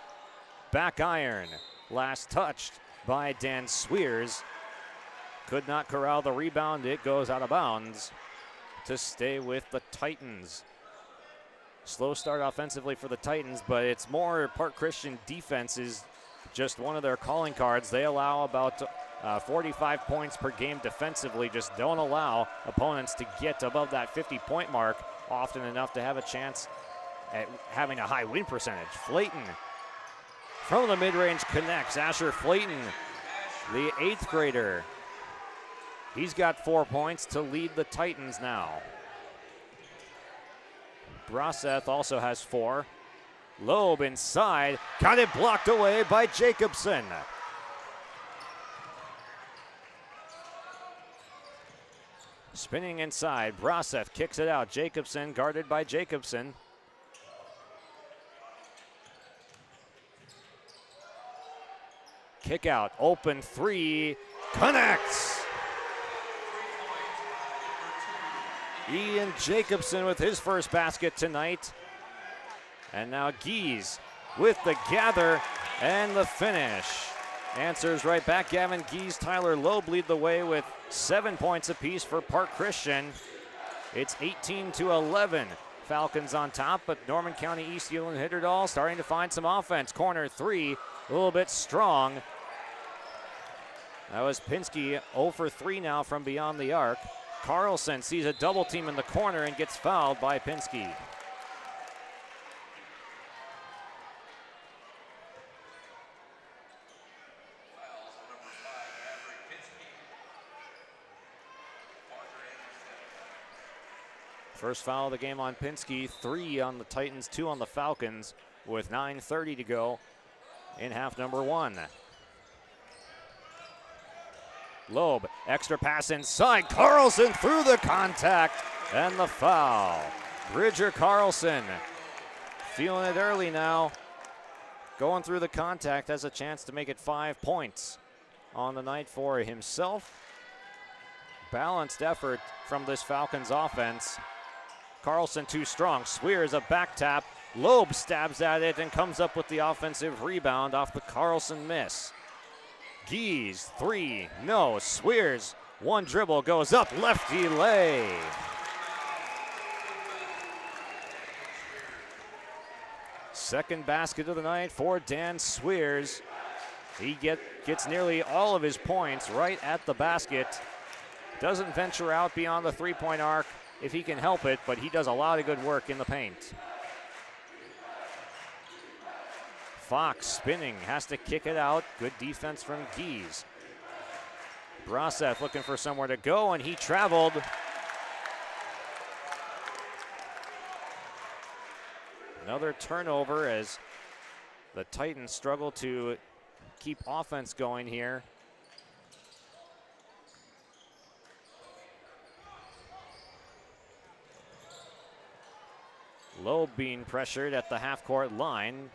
Speaker 6: Back iron. Last touched by Dan Sweers. Could not corral the rebound. It goes out of bounds to stay with the Titans. Slow start offensively for the Titans, but it's more Park Christian defense is just one of their calling cards. They allow about 45 points per game defensively. Just don't allow opponents to get above that 50-point mark often enough to have a chance at having a high win percentage. Flayton from the mid-range connects. Asher Flayton, the 8th grader. He's got 4 points to lead the Titans now. Braseth also has 4. Loeb inside, got it blocked away by Jacobson. Spinning inside, Braseth kicks it out. Jacobson guarded by Jacobson. Kick out, open 3, connects. Ian Jacobson with his first basket tonight. And now Gies with the gather and the finish. Answers right back. Gavin Gies, Tyler Loeb lead the way with 7 points apiece for Park Christian. It's 18-11. Falcons on top, but Norman County East Ulen-Hitterdal starting to find some offense. Corner 3, a little bit strong. That was Pinsky, 0 for 3 now from beyond the arc. Carlson sees a double team in the corner and gets fouled by Pinsky. First foul of the game on Pinsky, 3 on the Titans, 2 on the Falcons, with 9:30 to go in half number 1. Loeb, extra pass inside. Carlson through the contact and the foul. Bridger Carlson feeling it early now. Going through the contact, has a chance to make it 5 points on the night for himself. Balanced effort from this Falcons offense. Carlson too strong. Swears a back tap. Loeb stabs at it and comes up with the offensive rebound off the Carlson miss. Gies, 3, no. Swears, 1 dribble, goes up, lefty lay. Second basket of the night for Dan Swears. He gets nearly all of his points right at the basket. Doesn't venture out beyond the 3-point arc if he can help it, but he does a lot of good work in the paint. Fox spinning, has to kick it out. Good defense from Gies. Braseth looking for somewhere to go, and he traveled. Another turnover as the Titans struggle to keep offense going here. Loeb being pressured at the half-court line.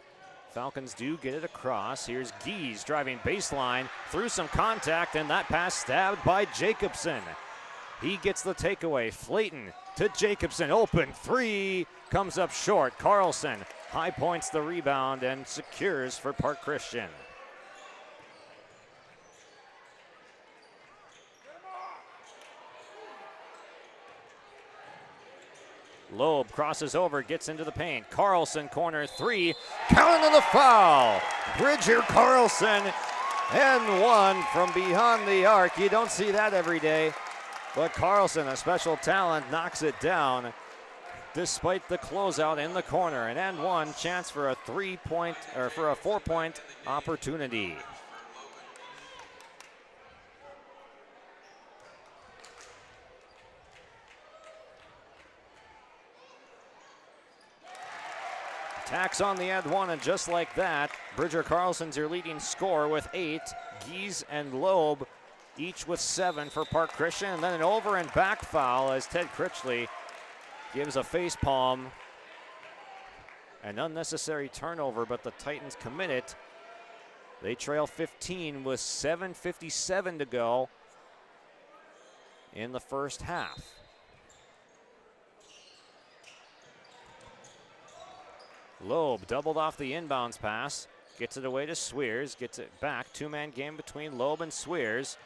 Speaker 6: Falcons do get it across. Here's Gies driving baseline through some contact, and that pass stabbed by Jacobson. He gets the takeaway. Flayton to Jacobson. Open three. Comes up short. Carlson high points the rebound and secures for Park Christian. Loeb crosses over, gets into the paint. Carlson, corner three, counting the foul. Bridger Carlson, and one from behind the arc. You don't see that every day, but Carlson, a special talent, knocks it down despite the closeout in the corner. An and one chance for a 3-point or for a 4-point opportunity. Tacks on the and one, and just like that, Bridger Carlson's your leading scorer with 8. Gies and Loeb each with 7 for Park Christian. And then an over and back foul as Ted Critchley gives a face palm. An unnecessary turnover, but the Titans commit it. They trail 15 with 7:57 to go in the first half. Loeb doubled off the inbounds pass, gets it away to Swears, gets it back. Two-man game between Loeb and Swears.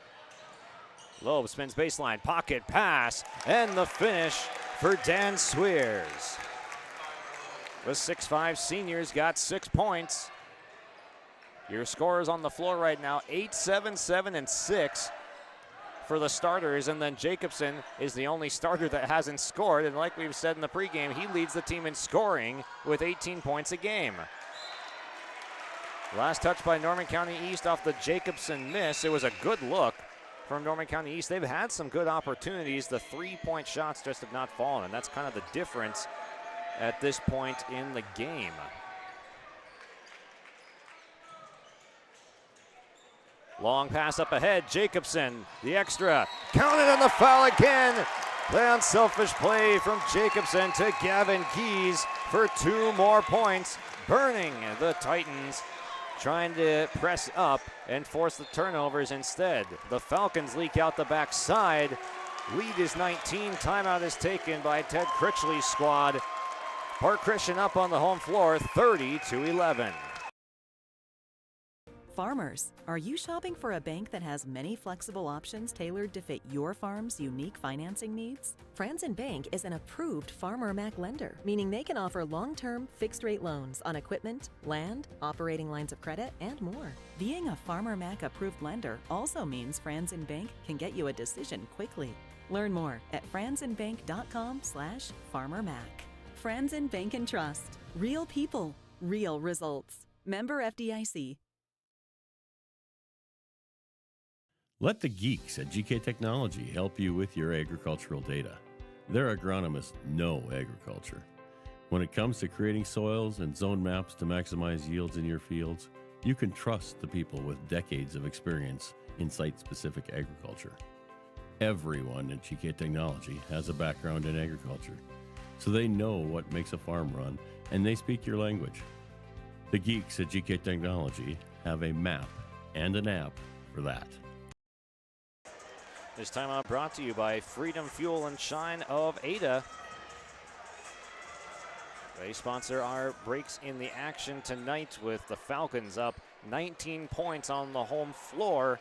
Speaker 6: Loeb spins baseline, pocket pass, and the finish for Dan Swears. The 6'5" senior's got 6 points. Your scorers on the floor right now, 8, 7, 7, and 6 for the starters, and then Jacobson is the only starter that hasn't scored, and like we've said in the pregame, he leads the team in scoring with 18 points a game. Last touch by Norman County East off the Jacobson miss. It was a good look from Norman County East. They've had some good opportunities. The 3-point shots just have not fallen, and that's kind of the difference at this point in the game. Long pass up ahead, Jacobson, the extra, counted on the foul again. The unselfish play from Jacobson to Gavin Gies for 2 more points, burning the Titans, trying to press up and force the turnovers instead. The Falcons leak out the backside. Lead is 19, timeout is taken by Ted Critchley's squad. Park Christian up on the home floor, 30-11.
Speaker 4: Farmers, are you shopping for a bank that has many flexible options tailored to fit your farm's unique financing needs? Franzen Bank is an approved Farmer Mac lender, meaning they can offer long-term, fixed-rate loans on equipment, land, operating lines of credit, and more. Being a Farmer Mac approved lender also means Franzen Bank can get you a decision quickly. Learn more at franzenbank.com/farmermac. Franzen Bank and Trust. Real people, real results. Member FDIC.
Speaker 7: Let the geeks at GK Technology help you with your agricultural data. Their agronomists know agriculture. When it comes to creating soils and zone maps to maximize yields in your fields, you can trust the people with decades of experience in site-specific agriculture. Everyone at GK Technology has a background in agriculture, so they know what makes a farm run, and they speak your language. The geeks at GK Technology have a map and an app for that.
Speaker 6: This timeout brought to you by Freedom Fuel and Shine of Ada. They sponsor our breaks in the action tonight with the Falcons up 19 points on the home floor.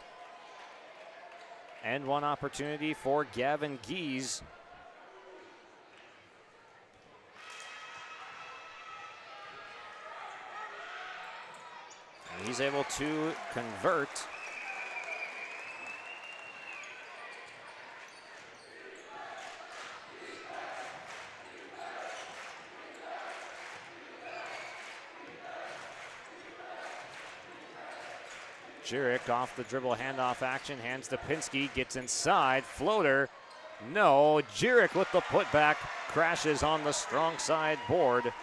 Speaker 6: And one opportunity for Gavin Gies. And he's able to convert. Jurek off the dribble handoff action, hands to Pinsky, gets inside, floater, no. Jurek with the putback, crashes on the strong side board.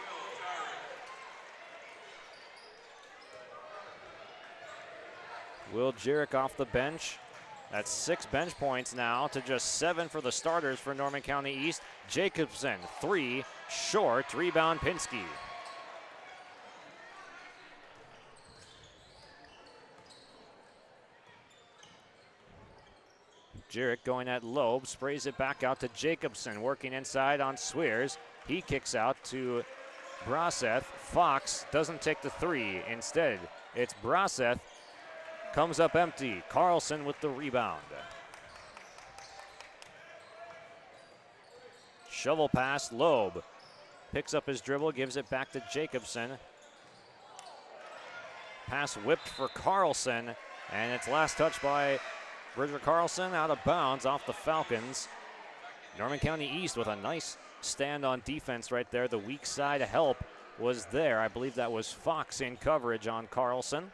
Speaker 6: Will Jurek off the bench. That's 6 bench points now to just 7 for the starters for Norman County East. Jacobson, 3, short, rebound Pinsky. Jurek going at Loeb, sprays it back out to Jacobson, working inside on Swears. He kicks out to Braseth. Fox doesn't take the three. Instead, it's Braseth. Comes up empty. Carlson with the rebound. Shovel pass, Loeb. Picks up his dribble, gives it back to Jacobson. Pass whipped for Carlson, and it's last touch by Bridger Carlson, out of bounds off the Falcons. Norman County East with a nice stand on defense right there. The weak side help was there. I believe that was Fox in coverage on Carlson.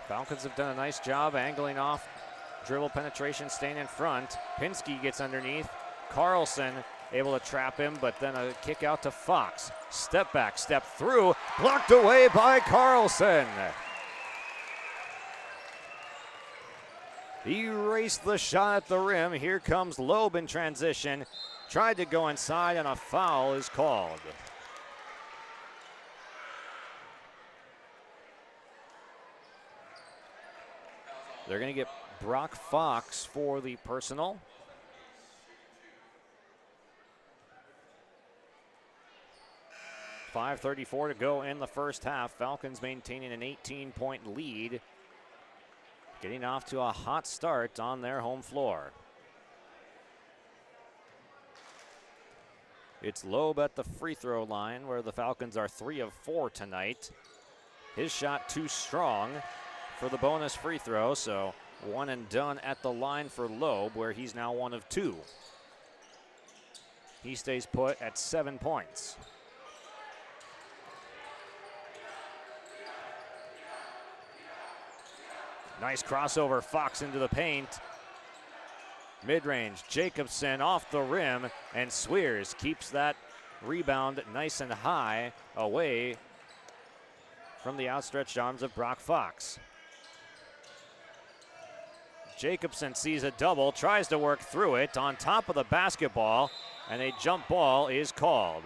Speaker 6: Falcons have done a nice job angling off dribble penetration, staying in front. Pinsky gets underneath. Carlson able to trap him, but then a kick out to Fox. Step back, step through, blocked away by Carlson. He raced the shot at the rim. Here comes Loeb in transition. Tried to go inside, and a foul is called. They're going to get Brock Fox for the personal. .5:34 to go in the first half. Falcons maintaining an 18-point lead. Getting off to a hot start on their home floor. It's Loeb at the free throw line, where the Falcons are 3 of 4 tonight. His shot too strong for the bonus free throw, so one and done at the line for Loeb, where he's now 1 of 2. He stays put at 7 points. Nice crossover, Fox into the paint. Mid-range, Jacobson off the rim, and Swears keeps that rebound nice and high away from the outstretched arms of Brock Fox. Jacobson sees a double, tries to work through it on top of the basketball, and a jump ball is called.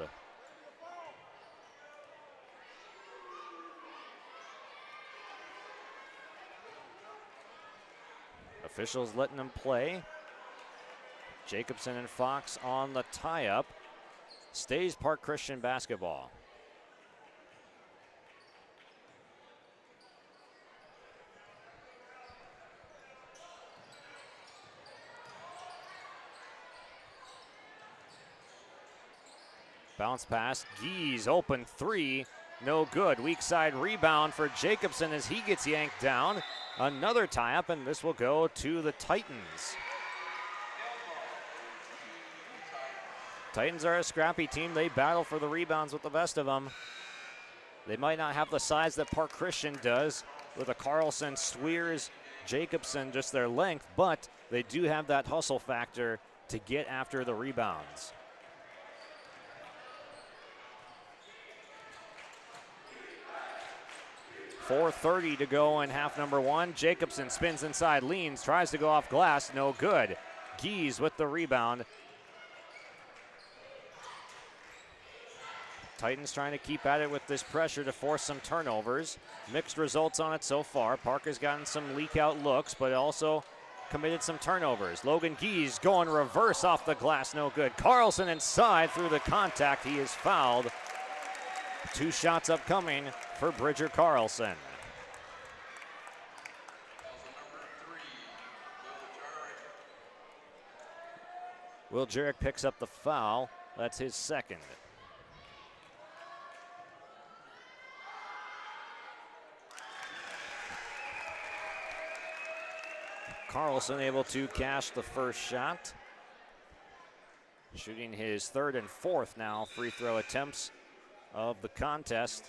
Speaker 6: Officials letting him play. Jacobson and Fox on the tie-up. Stays Park Christian basketball. Bounce pass, Gies open three, no good. Weak side rebound for Jacobson as he gets yanked down. Another tie-up, and this will go to the Titans. Titans are a scrappy team. They battle for the rebounds with the best of them. They might not have the size that Park Christian does with a Carlson, Swears, Jacobson, just their length, but they do have that hustle factor to get after the rebounds. .4:30 to go in half number one. Jacobson spins inside, leans, tries to go off glass, no good. Gies with the rebound. Titans trying to keep at it with this pressure to force some turnovers. Mixed results on it so far. Parker's gotten some leak out looks, but also committed some turnovers. Logan Gies going reverse off the glass, no good. Carlson inside through the contact. He is fouled. 2 shots upcoming for Bridger Carlson. Will Jurek picks up the foul. That's his second. Carlson able to cash the first shot. Shooting his 3rd and 4th now free throw attempts of the contest.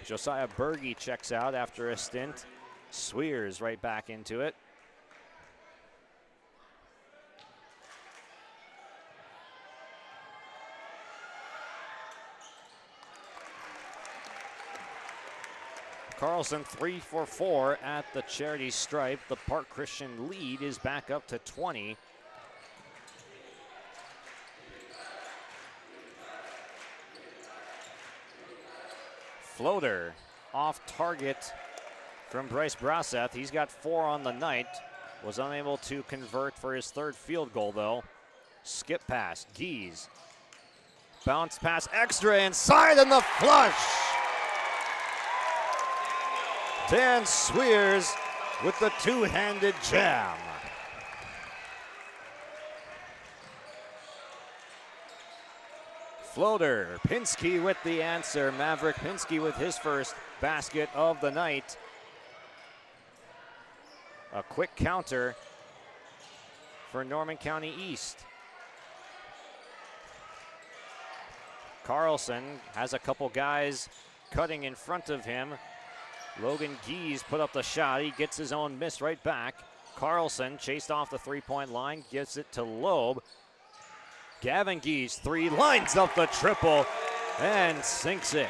Speaker 6: Josiah Berge checks out after a stint. Swears right back into it. Carlson 3 for 4 at the charity stripe. The Park Christian lead is back up to 20. Floater off target from Bryce Braseth. He's got 4 on the night. Was unable to convert for his 3rd field goal, though. Skip pass, Gies. Bounce pass, extra inside, and the flush! Dan Swears with the 2-handed jam. Floater, Pinsky with the answer. Maverick Pinsky with his first basket of the night. A quick counter for Norman County East. Carlson has a couple guys cutting in front of him. Logan Gies put up the shot. He gets his own miss right back. Carlson chased off the 3-point line, gives it to Loeb. Gavin Gies, 3, lines up the triple and sinks it.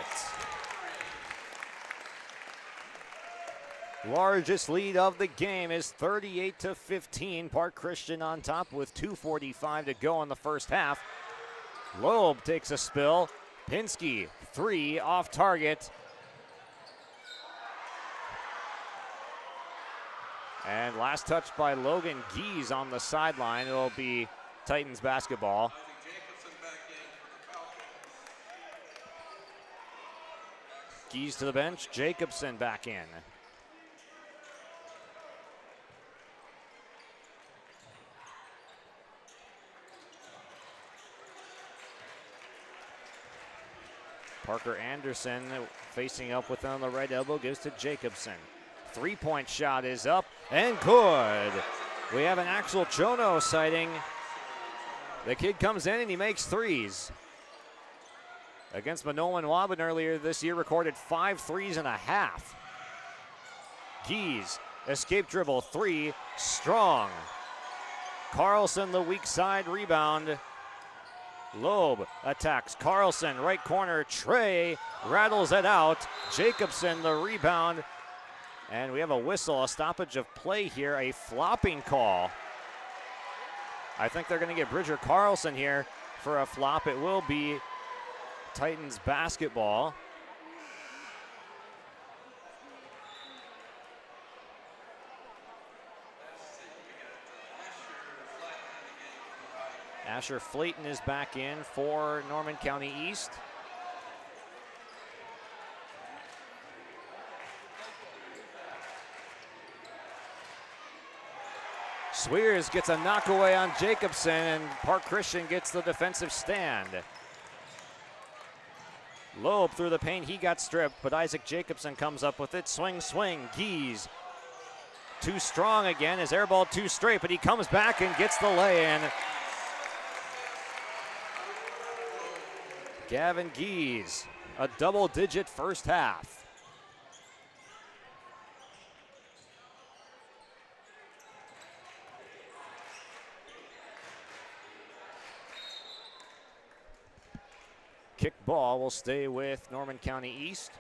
Speaker 6: Largest lead of the game is 38-15. Park Christian on top with 2:45 to go in the first half. Loeb takes a spill. Pinsky, 3 off target. And last touch by Logan Gies on the sideline. It'll be Titans basketball. Gies to the bench, Jacobson back in. Parker Anderson facing up with on the right elbow, gives to Jacobson. 3-point shot is up and good. We have an Axel Chono sighting. The kid comes in and he makes 3s. Against Manolan Waban earlier this year, recorded 5 threes and a half. Gies, escape dribble, 3, strong. Carlson, the weak side rebound. Loeb attacks Carlson, right corner, Trey rattles it out. Jacobson, the rebound. And we have a whistle, a stoppage of play here, a flopping call. I think they're going to get Bridger Carlson here for a flop. It will be Titans basketball. Asher Flayton is back in for Norman County East. Swears gets a knockaway on Jacobson, and Park Christian gets the defensive stand. Loeb through the paint, he got stripped, but Isaac Jacobson comes up with it. Swing, swing, Gies. Too strong again, his air ball too straight, but he comes back and gets the lay-in. Gavin Gies, a double-digit first half. Kick ball will stay with Norman County East.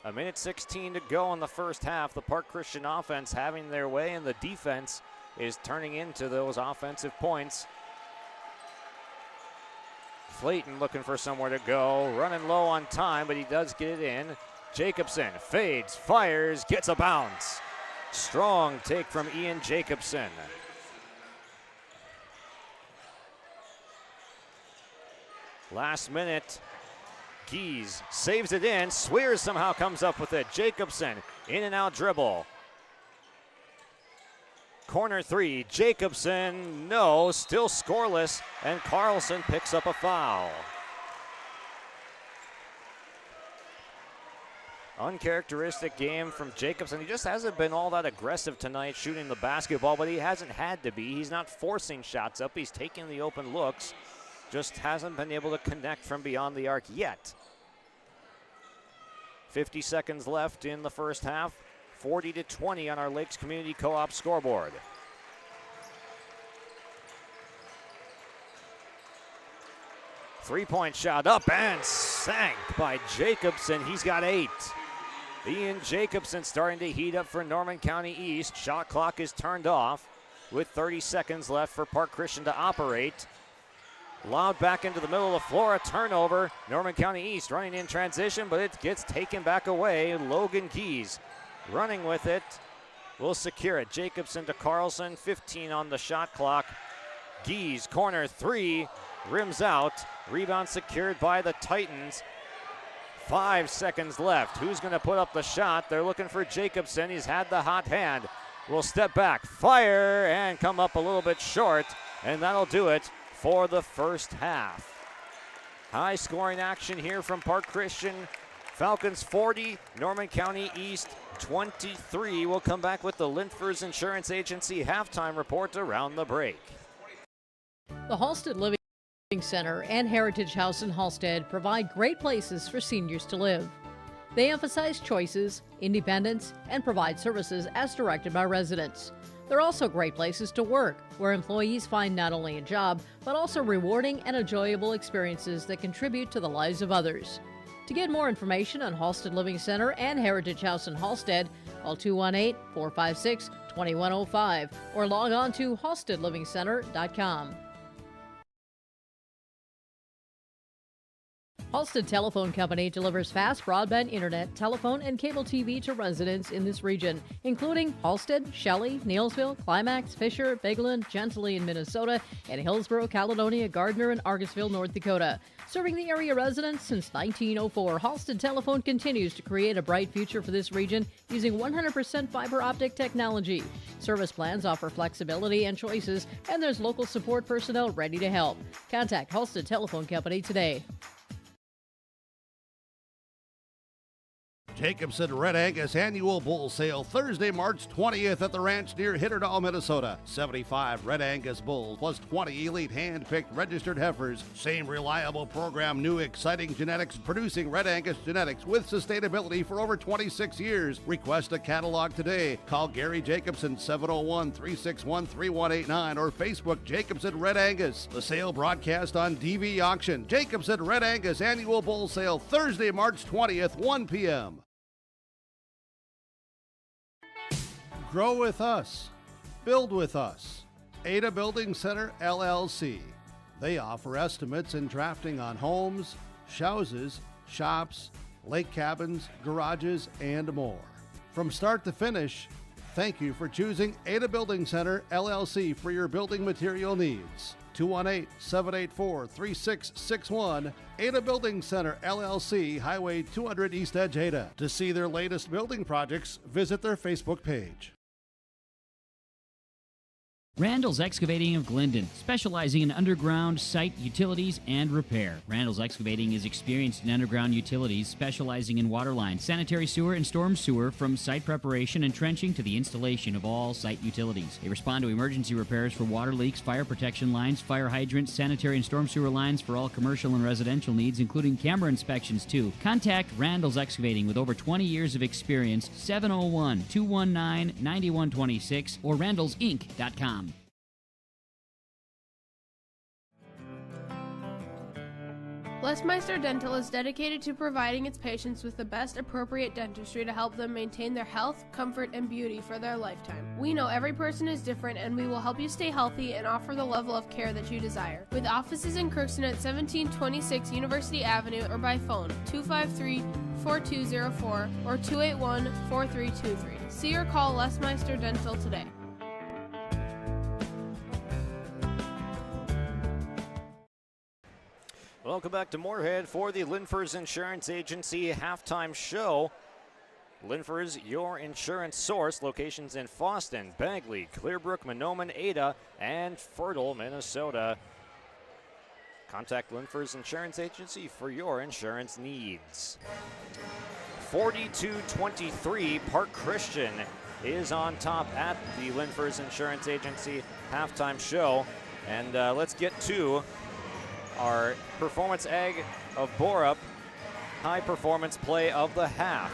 Speaker 6: 1:16 to go in the first half. The Park Christian offense having their way, and the defense is turning into those offensive points. Flayton looking for somewhere to go, running low on time, but he does get it in. Jacobson fades, fires, gets a bounce. Strong take from Ian Jacobson. Last minute, Gies saves it in. Swears somehow comes up with it. Jacobson, in and out dribble. Corner 3, Jacobson, no, still scoreless, and Carlson picks up a foul. Uncharacteristic game from Jacobson. He just hasn't been all that aggressive tonight shooting the basketball, but he hasn't had to be. He's not forcing shots up. He's taking the open looks. Just hasn't been able to connect from beyond the arc yet. 50 seconds left in the first half. 40-20 on our Lakes Community Co-op scoreboard. Three-point shot up and sank by Jacobson. He's got 8. Ian Jacobson starting to heat up for Norman County East. Shot clock is turned off with 30 seconds left for Park Christian to operate. Loud back into the middle of the floor, a turnover. Norman County East running in transition, but it gets taken back away. Logan Keys running with it. Will secure it. Jacobson to Carlson, 15 on the shot clock. Gees, corner three, rims out. Rebound secured by the Titans. 5 seconds left. Who's going to put up the shot? They're looking for Jacobson. He's had the hot hand. Will step back, fire, and come up a little bit short. And that'll do it for the first half. High scoring action here from Park Christian. Falcons 40, Norman County East 23. We'll come back with the Linfors Insurance Agency halftime report around the break.
Speaker 8: The Halstead Living Center and Heritage House in Halstead provide great places for seniors to live. They emphasize choices, independence, and provide services as directed by residents. They're also great places to work, where employees find not only a job, but also rewarding and enjoyable experiences that contribute to the lives of others. To get more information on Halstead Living Center and Heritage House in Halstead, call 218-456-2105 or log on to halsteadlivingcenter.com. Halstead Telephone Company delivers fast broadband internet, telephone, and cable TV to residents in this region, including Halstead, Shelley, Neilsville, Climax, Fisher, Bigland, Gentilly in Minnesota, and Hillsborough, Caledonia, Gardner, and Argosville, North Dakota. Serving the area residents since 1904, Halstead Telephone continues to create a bright future for this region using 100% fiber optic technology. Service plans offer flexibility and choices, and there's local support personnel ready to help. Contact Halstead Telephone Company today.
Speaker 5: Jacobson Red Angus Annual Bull Sale Thursday, March 20th at the ranch near Hitterdal, Minnesota. 75 Red Angus bulls plus 20 elite hand-picked registered heifers. Same reliable program, new exciting genetics, producing Red Angus genetics with sustainability for over 26 years. Request a catalog today. Call Gary Jacobson 701-361-3189 or Facebook Jacobson Red Angus. The sale broadcast on DV Auction. Jacobson Red Angus Annual Bull Sale Thursday, March 20th, 1 p.m. Grow with us. Build with us. Ada Building Center, LLC. They offer estimates and drafting on homes, houses, shops, lake cabins, garages, and more. From start to finish, thank you for choosing Ada Building Center, LLC for your building material needs. 218-784-3661. Ada Building Center, LLC, Highway 200 East Edge, Ada. To see their latest building projects, visit their Facebook page.
Speaker 10: Randall's Excavating of Glendon, specializing in underground site utilities and repair. Randall's Excavating is experienced in underground utilities, specializing in water lines, sanitary sewer, and storm sewer, from site preparation and trenching to the installation of all site utilities. They respond to emergency repairs for water leaks, fire protection lines, fire hydrants, sanitary and storm sewer lines for all commercial and residential needs, including camera inspections too. Contact Randall's Excavating with over 20 years of experience, 701-219-9126 or randallsinc.com.
Speaker 23: Westmeister Dental is dedicated to providing its patients with the best appropriate dentistry to help them maintain their health, comfort, and beauty for their lifetime. We know every person is different, and we will help you stay healthy and offer the level of care that you desire. With offices in Crookston at 1726 University Avenue or by phone 253-4204 or 281-4323. See or call Westmeister Dental today.
Speaker 6: Welcome back to Moorhead for the Linfors Insurance Agency halftime show. Linfors, your insurance source. Locations in Foston, Bagley, Clearbrook, Mahnomen, Ada, and Fertile, Minnesota. Contact Linfors Insurance Agency for your insurance needs. 42-23, Park Christian is on top at the Linfors Insurance Agency halftime show. And let's get to our Performance Ag of Borup high performance play of the half.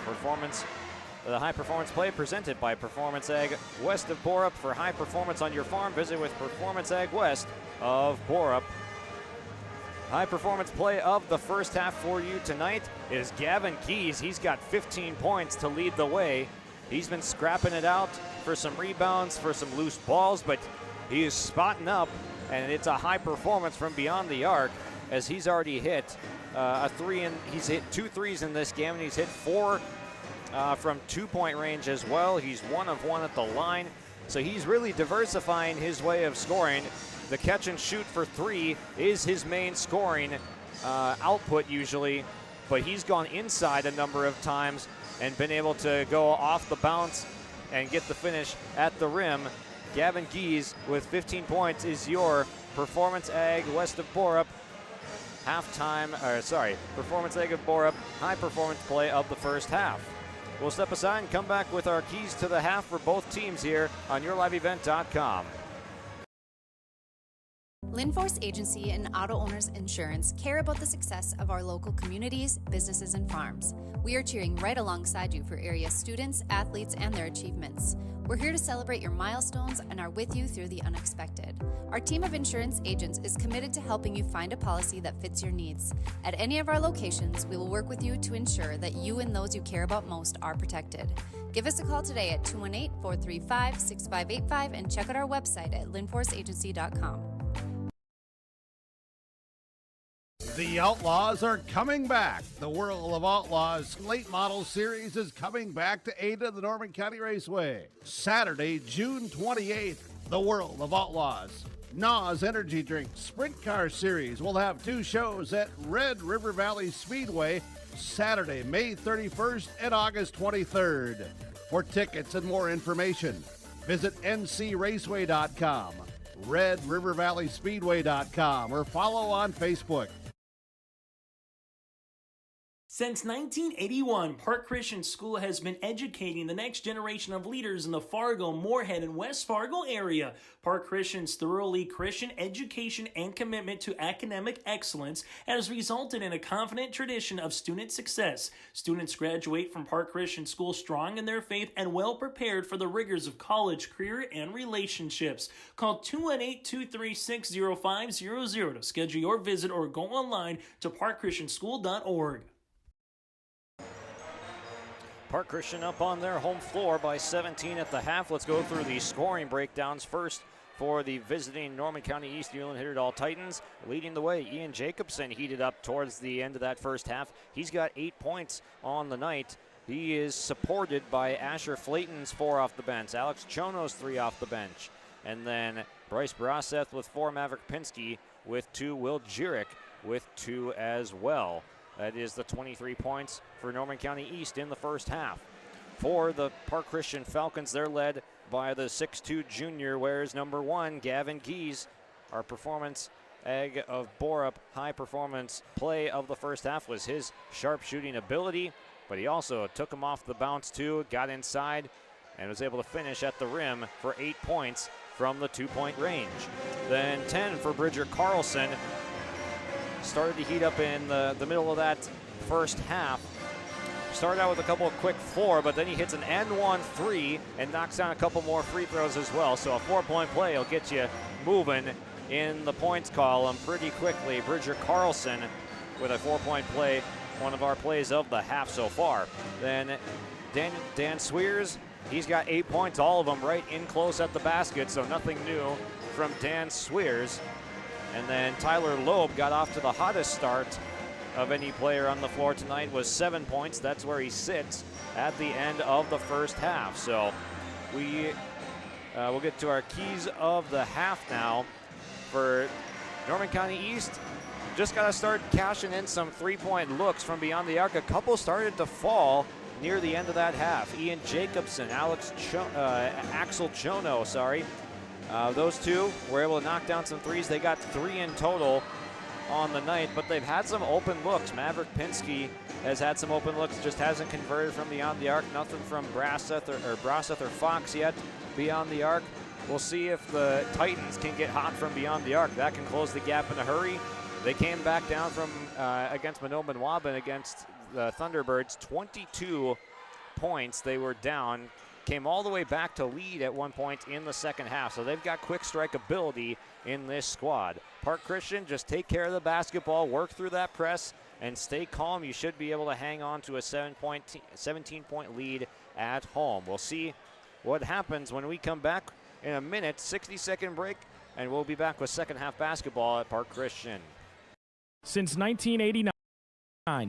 Speaker 6: The high performance play presented by Performance Ag West of Borup. For high performance on your farm, visit with Performance Ag West of Borup. High performance play of the first half for you tonight is Gavin Keys. He's got 15 points to lead the way. He's been scrapping it out for some rebounds, for some loose balls, but he is spotting up and it's a high performance from beyond the arc, as he's already hit a three, and he's hit 2 threes in this game, and he's hit 4 from 2-point range as well. He's 1 of 1 at the line, so he's really diversifying his way of scoring. The catch and shoot for 3 is his main scoring output usually, but he's gone inside a number of times and been able to go off the bounce and get the finish at the rim. Gavin Gies with 15 points is your Performance Ag West of Borup Performance Ag of Borup high performance play of the first half. We'll step aside and come back with our keys to the half for both teams here on YourLiveEvent.com.
Speaker 21: Linforce Agency and Auto Owners Insurance care about the success of our local communities, businesses, and farms. We are cheering right alongside you for area students, athletes, and their achievements. We're here to celebrate your milestones and are with you through the unexpected. Our team of insurance agents is committed to helping you find a policy that fits your needs. At any of our locations, we will work with you to ensure that you and those you care about most are protected. Give us a call today at 218-435-6585 and check out our website at linforceagency.com.
Speaker 5: The Outlaws are coming back. The World of Outlaws late model series is coming back to Ada, the Norman County Raceway. Saturday, June 28th, the World of Outlaws. NOS Energy Drink Sprint Car Series will have 2 shows at Red River Valley Speedway, Saturday, May 31st and August 23rd. For tickets and more information, visit ncraceway.com, redrivervalleyspeedway.com, or follow on Facebook.
Speaker 11: Since 1981, Park Christian School has been educating the next generation of leaders in the Fargo, Moorhead, and West Fargo area. Park Christian's thoroughly Christian education and commitment to academic excellence has resulted in a confident tradition of student success. Students graduate from Park Christian School strong in their faith and well prepared for the rigors of college, career, and relationships. Call 218-236-0500 to schedule your visit or go online to parkchristianschool.org.
Speaker 6: Park Christian up on their home floor by 17 at the half. Let's go through the scoring breakdowns first for the visiting Norman County East Ulen-Hitterdal Titans. Leading the way, Ian Jacobson heated up towards the end of that first half. He's got 8 points on the night. He is supported by Asher Flayton's 4 off the bench, Alex Chono's 3 off the bench, and then Bryce Braseth with 4, Maverick Pinsky with 2, Will Jurek with 2 as well. That is the 23 points for Norman County East in the first half. For the Park Christian Falcons, they're led by the 6'2 junior, wears number 1, Gavin Gies. Our Performance Ag of Borup high performance play of the first half was his sharp shooting ability, but he also took him off the bounce too, got inside, and was able to finish at the rim for 8 points from the 2-point range. Then 10 for Bridger Carlson. Started to heat up in the middle of that first half. Started out with a couple of quick 4, but then he hits an N1 3 and knocks down a couple more free throws as well. So a 4-point play will get you moving in the points column pretty quickly. Bridger Carlson with a 4-point play, one of our plays of the half so far. Then Dan Swears, he's got 8 points, all of them right in close at the basket, so nothing new from Dan Swears. And then Tyler Loeb got off to the hottest start of any player on the floor tonight, was 7 points. That's where he sits at the end of the first half. So we'll get to our keys of the half now. For Norman County East, just got to start cashing in some 3-point looks from beyond the arc. A couple started to fall near the end of that half. Ian Jacobson, Axel Chono, those 2 were able to knock down some threes. They got 3 in total on the night, but they've had some open looks. Maverick Pinsky has had some open looks, just hasn't converted from beyond the arc. Nothing from Braseth or Fox yet beyond the arc. We'll see if the Titans can get hot from beyond the arc. That can close the gap in a hurry. They came back down from against Manobin Wabin against the Thunderbirds, 22 points they were down. Came all the way back to lead at one point in the second half. So they've got quick strike ability in this squad. Park Christian, just take care of the basketball, work through that press, and stay calm. You should be able to hang on to a 17-point lead at home. We'll see what happens when we come back in a minute. 60-second break and we'll be back with second half basketball at Park Christian.
Speaker 12: Since 1989,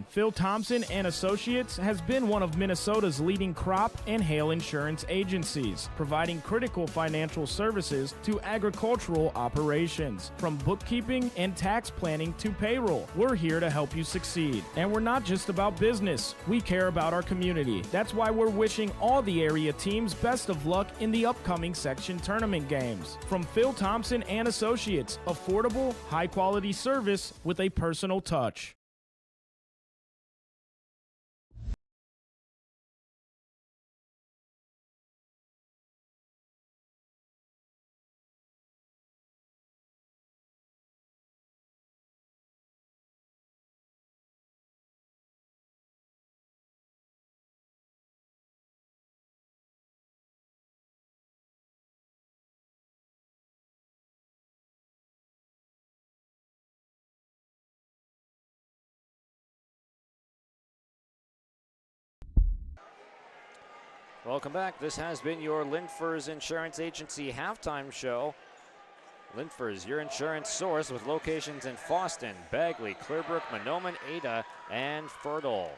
Speaker 12: Phil Thompson and Associates has been one of Minnesota's leading crop and hail insurance agencies, providing critical financial services to agricultural operations. From bookkeeping and tax planning to payroll, we're here to help you succeed. And we're not just about business, we care about our community. That's why we're wishing all the area teams best of luck in the upcoming section tournament games. From Phil Thompson and Associates, affordable, high-quality service with a personal touch.
Speaker 6: Welcome back. This has been your Lindfors Insurance Agency halftime show. Lindfors, your insurance source with locations in Foston, Bagley, Clearbrook, Mahnomen, Ada, and Fertile.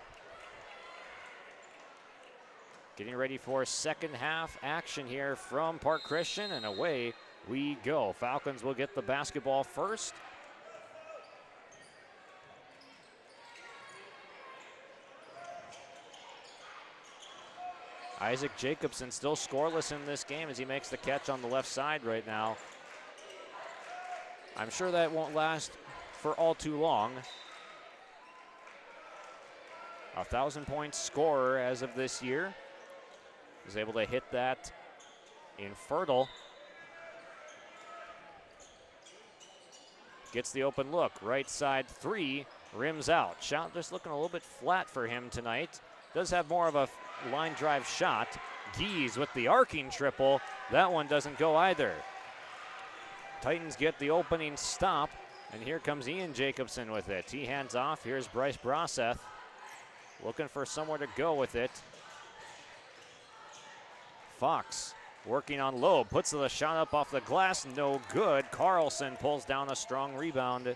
Speaker 6: Getting ready for second half action here from Park Christian, and away we go. Falcons will get the basketball first. Isaac Jacobson still scoreless in this game as he makes the catch on the left side right now. I'm sure that won't last for all too long. 1,000-point scorer as of this year. He's able to hit that in Fertile. Gets the open look. Right side three, rims out. Shot just looking a little bit flat for him tonight. Does have more of a line drive shot. Gies with the arcing triple. That one doesn't go either. Titans get the opening stop, and here comes Ian Jacobson with it. He hands off. Here's Bryce Broseth looking for somewhere to go with it. Fox working on Loeb, puts the shot up off the glass, no good. Carlson pulls down a strong rebound.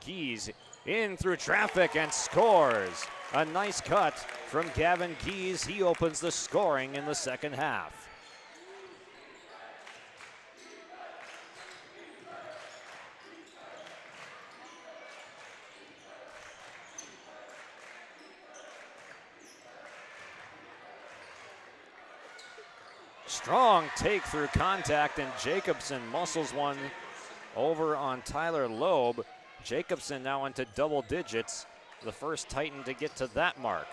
Speaker 6: Gies in through traffic and scores. A nice cut from Gavin Gies. He opens the scoring in the second half. Strong take through contact, and Jacobson muscles one over on Tyler Loeb. Jacobson now into double digits, the first Titan to get to that mark.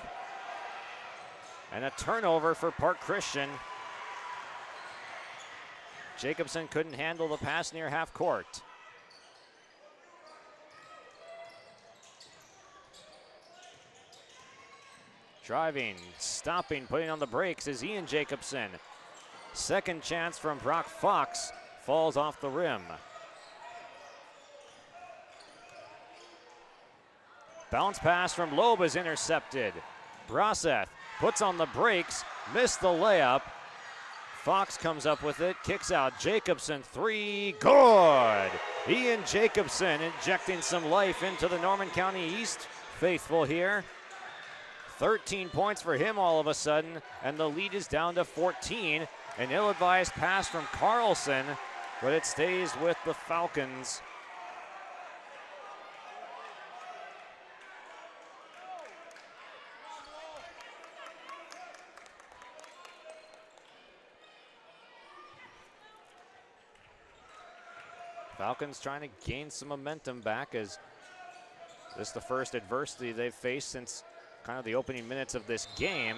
Speaker 6: And a turnover for Park Christian. Jacobson couldn't handle the pass near half court. Driving, stopping, putting on the brakes is Ian Jacobson. Second chance from Brock Fox, falls off the rim. Bounce pass from Loeb is intercepted. Broseth puts on the brakes, missed the layup. Fox comes up with it, kicks out. Jacobson, three, good! Ian Jacobson injecting some life into the Norman County East faithful here. 13 points for him all of a sudden, and the lead is down to 14. An ill-advised pass from Carlson, but it stays with the Falcons. Falcons trying to gain some momentum back, as this is the first adversity they've faced since kind of the opening minutes of this game.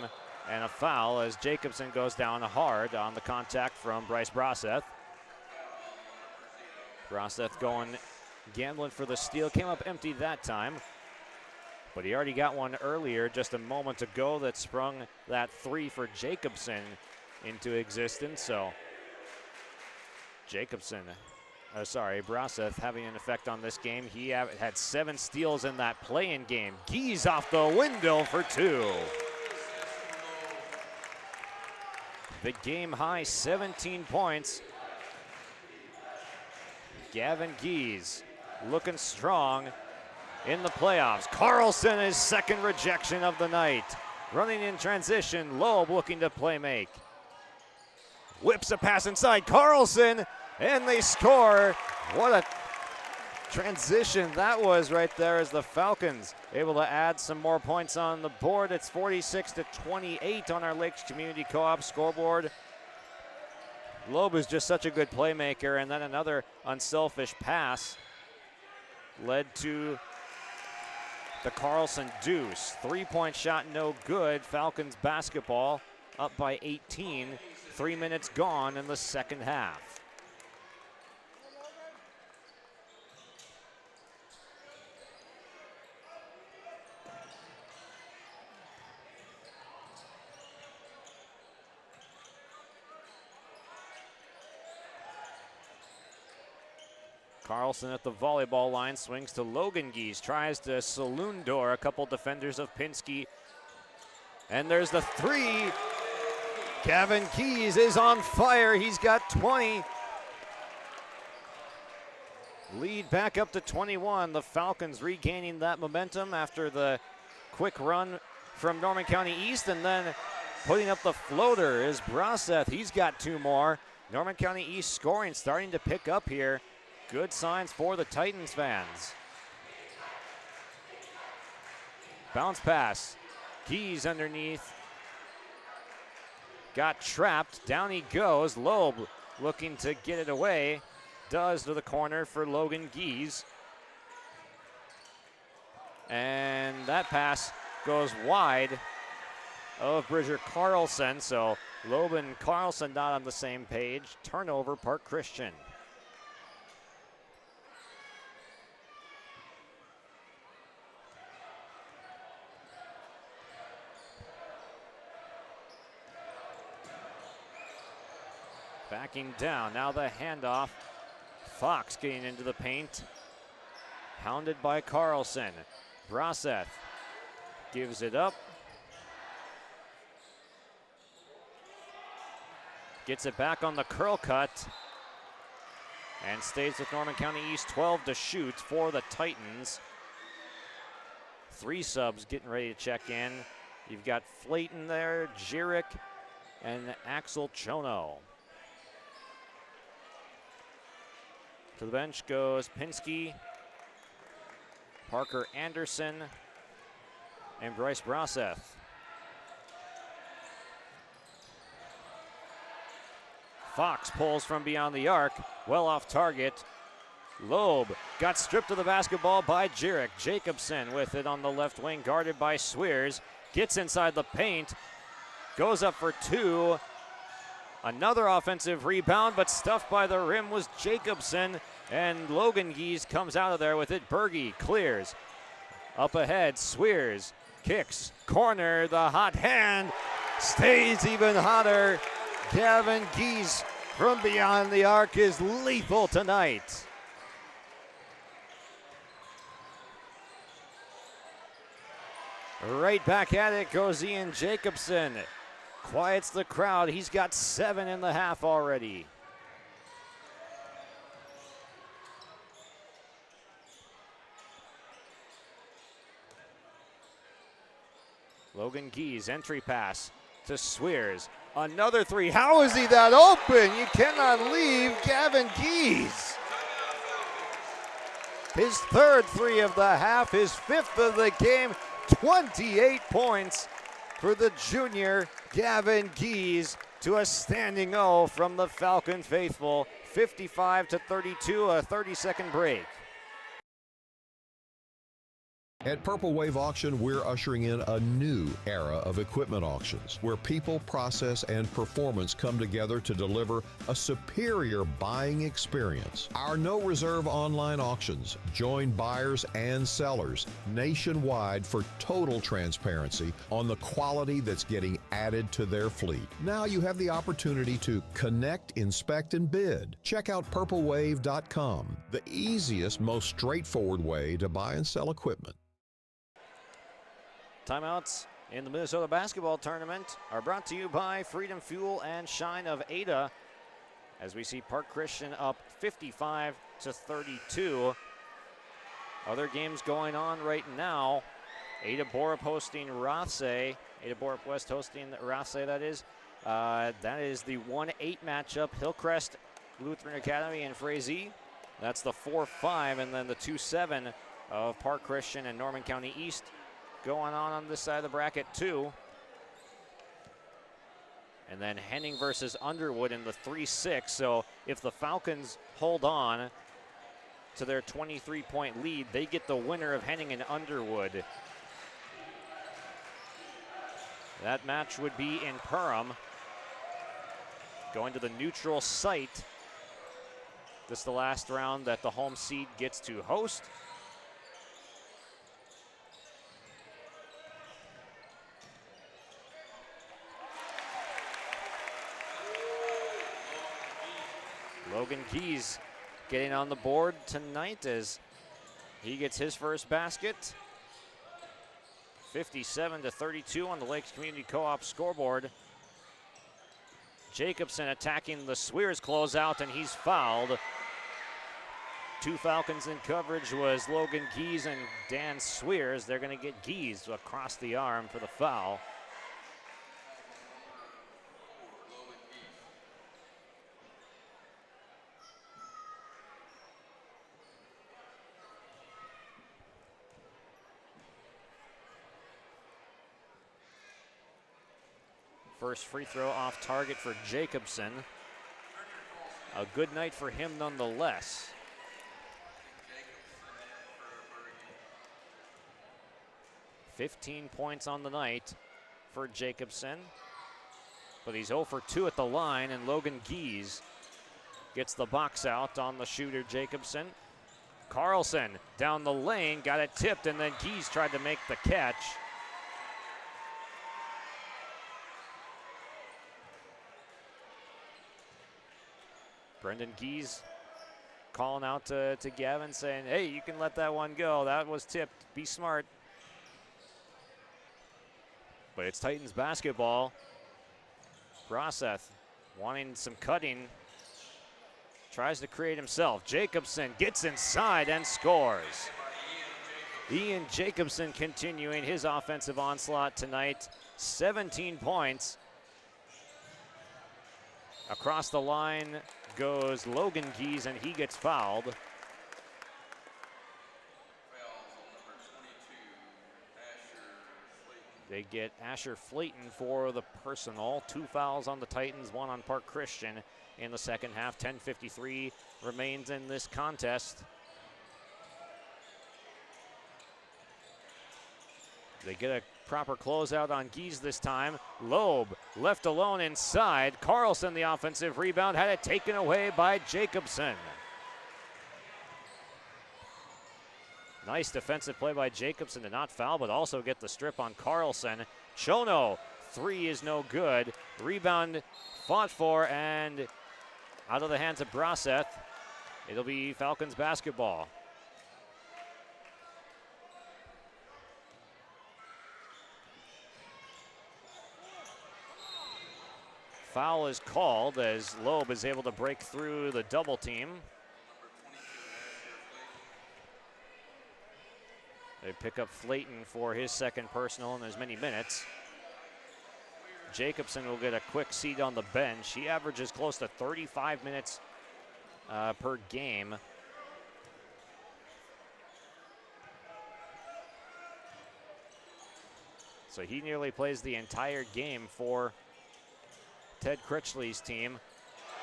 Speaker 6: And a foul as Jacobson goes down hard on the contact from Bryce Broseth. Broseth going gambling for the steal. Came up empty that time, but he already got one earlier just a moment ago that sprung that three for Jacobson into existence. So Broseth having an effect on this game. He had 7 steals in that play-in game. Gies off the window for 2. The game high 17 points Gavin Gies looking strong in the playoffs. Carlson, his second rejection of the night. Running in transition, Loeb looking to play make. Whips a pass inside, Carlson, and they score. What a transition that was right there as the Falcons able to add some more points on the board. It's 46-28 on our Lakes Community Co-op scoreboard. Loeb is just such a good playmaker, and then another unselfish pass led to the Carlson deuce. 3-point shot, no good. Falcons basketball up by 18. 3 minutes gone in the second half. Carlson at the volleyball line, swings to Logan Gies, tries to saloon door a couple defenders of Pinsky. And there's the three. Gavin Gies is on fire. He's got 20. Lead back up to 21. The Falcons regaining that momentum after the quick run from Norman County East, and then putting up the floater is Braseth. He's got 2 more. Norman County East scoring starting to pick up here. Good signs for the Titans fans. Bounce pass. Gies underneath. Got trapped. Down he goes. Loeb looking to get it away. Does to the corner for Logan Gies. And that pass goes wide of Bridger Carlson. So Loeb and Carlson not on the same page. Turnover, Park Christian. Backing down, now the handoff. Fox getting into the paint. Hounded by Carlson. Braseth gives it up. Gets it back on the curl cut. And stays with Norman County East. 12 to shoot for the Titans. 3 subs getting ready to check in. You've got Flayton there, Jirick, and Axel Chono. To the bench goes Pinsky, Parker Anderson, and Bryce Braseth. Fox pulls from beyond the arc, well off target. Loeb got stripped of the basketball by Jirick. Jacobson with it on the left wing, guarded by Swears. Gets inside the paint, goes up for 2. Another offensive rebound, but stuffed by the rim was Jacobson, and Logan Gies comes out of there with it. Berge clears. Up ahead, Swears kicks, corner, the hot hand stays even hotter. Gavin Gies from beyond the arc is lethal tonight. Right back at it goes Ian Jacobson. Quiets the crowd. He's got 7 in the half already. Logan Gies, entry pass to Swears. Another 3. How is he that open? You cannot leave Gavin Gies. His 3rd 3 of the half, his 5th of the game. 28 points for the junior Gavin Gies to a standing O from the Falcon faithful. 55-32, a 30-second break.
Speaker 13: At Purple Wave Auction, we're ushering in a new era of equipment auctions where people, process, and performance come together to deliver a superior buying experience. Our no reserve online auctions join buyers and sellers nationwide for total transparency on the quality that's getting added to their fleet. Now you have the opportunity to connect, inspect, and bid. Check out purplewave.com, the easiest, most straightforward way to buy and sell equipment.
Speaker 6: Timeouts in the Minnesota basketball tournament are brought to you by Freedom Fuel and Shine of Ada. as we see Park Christian up 55-32. Other games going on right now. Ada Borup hosting Rothsay. Ada Borup West hosting Rothsay, that is. That is the 1-8 matchup. Hillcrest Lutheran Academy and Frazee. That's the 4-5, and then the 2-7 of Park Christian and Norman County East going on this side of the bracket too. And then Henning versus Underwood in the 3-6. So if the Falcons hold on to their 23-point lead, they get the winner of Henning and Underwood. That match would be in Perham, going to the neutral site. This is the last round that the home seed gets to host. Logan Keys getting on the board tonight as he gets his first basket. 57-32 on the Lakes Community Co-op scoreboard. Jacobson attacking the Swears closeout, and he's fouled. Two Falcons in coverage was Logan Geese and Dan Swears. They're going to get Geese across the arm for the foul. First free throw off target for Jacobson. A good night for him nonetheless. $15 points on the night for Jacobson. But he's 0 for 2 at the line, and Logan Geese gets the box out on the shooter Jacobson. Carlson down the lane, got it tipped, and then Geese tried to make the catch. Brendan Geese calling out to Gavin saying, hey, you can let that one go. That was tipped. Be smart. But it's Titans basketball. Broseth wanting some cutting. Tries to create himself. Jacobson gets inside and scores. Ian Jacobson continuing his offensive onslaught tonight. 17 points. Across the line goes Logan Geese, and he gets fouled. They get Asher Flayton for the personal. 2 fouls on the Titans, 1 on Park Christian in the second half. 10:53 remains in this contest. They get a proper closeout on Geese this time. Loeb left alone inside. Carlson, the offensive rebound, had it taken away by Jacobson. Nice defensive play by Jacobson to not foul, but also get the strip on Carlson. Chono, 3 is no good. Rebound fought for and out of the hands of Broseth. It'll be Falcons basketball. Foul is called as Loeb is able to break through the double team. They pick up Flayton for his second personal in as many minutes. Jacobson will get a quick seat on the bench. He averages close to 35 minutes per game. So he nearly plays the entire game for Ted Critchley's team.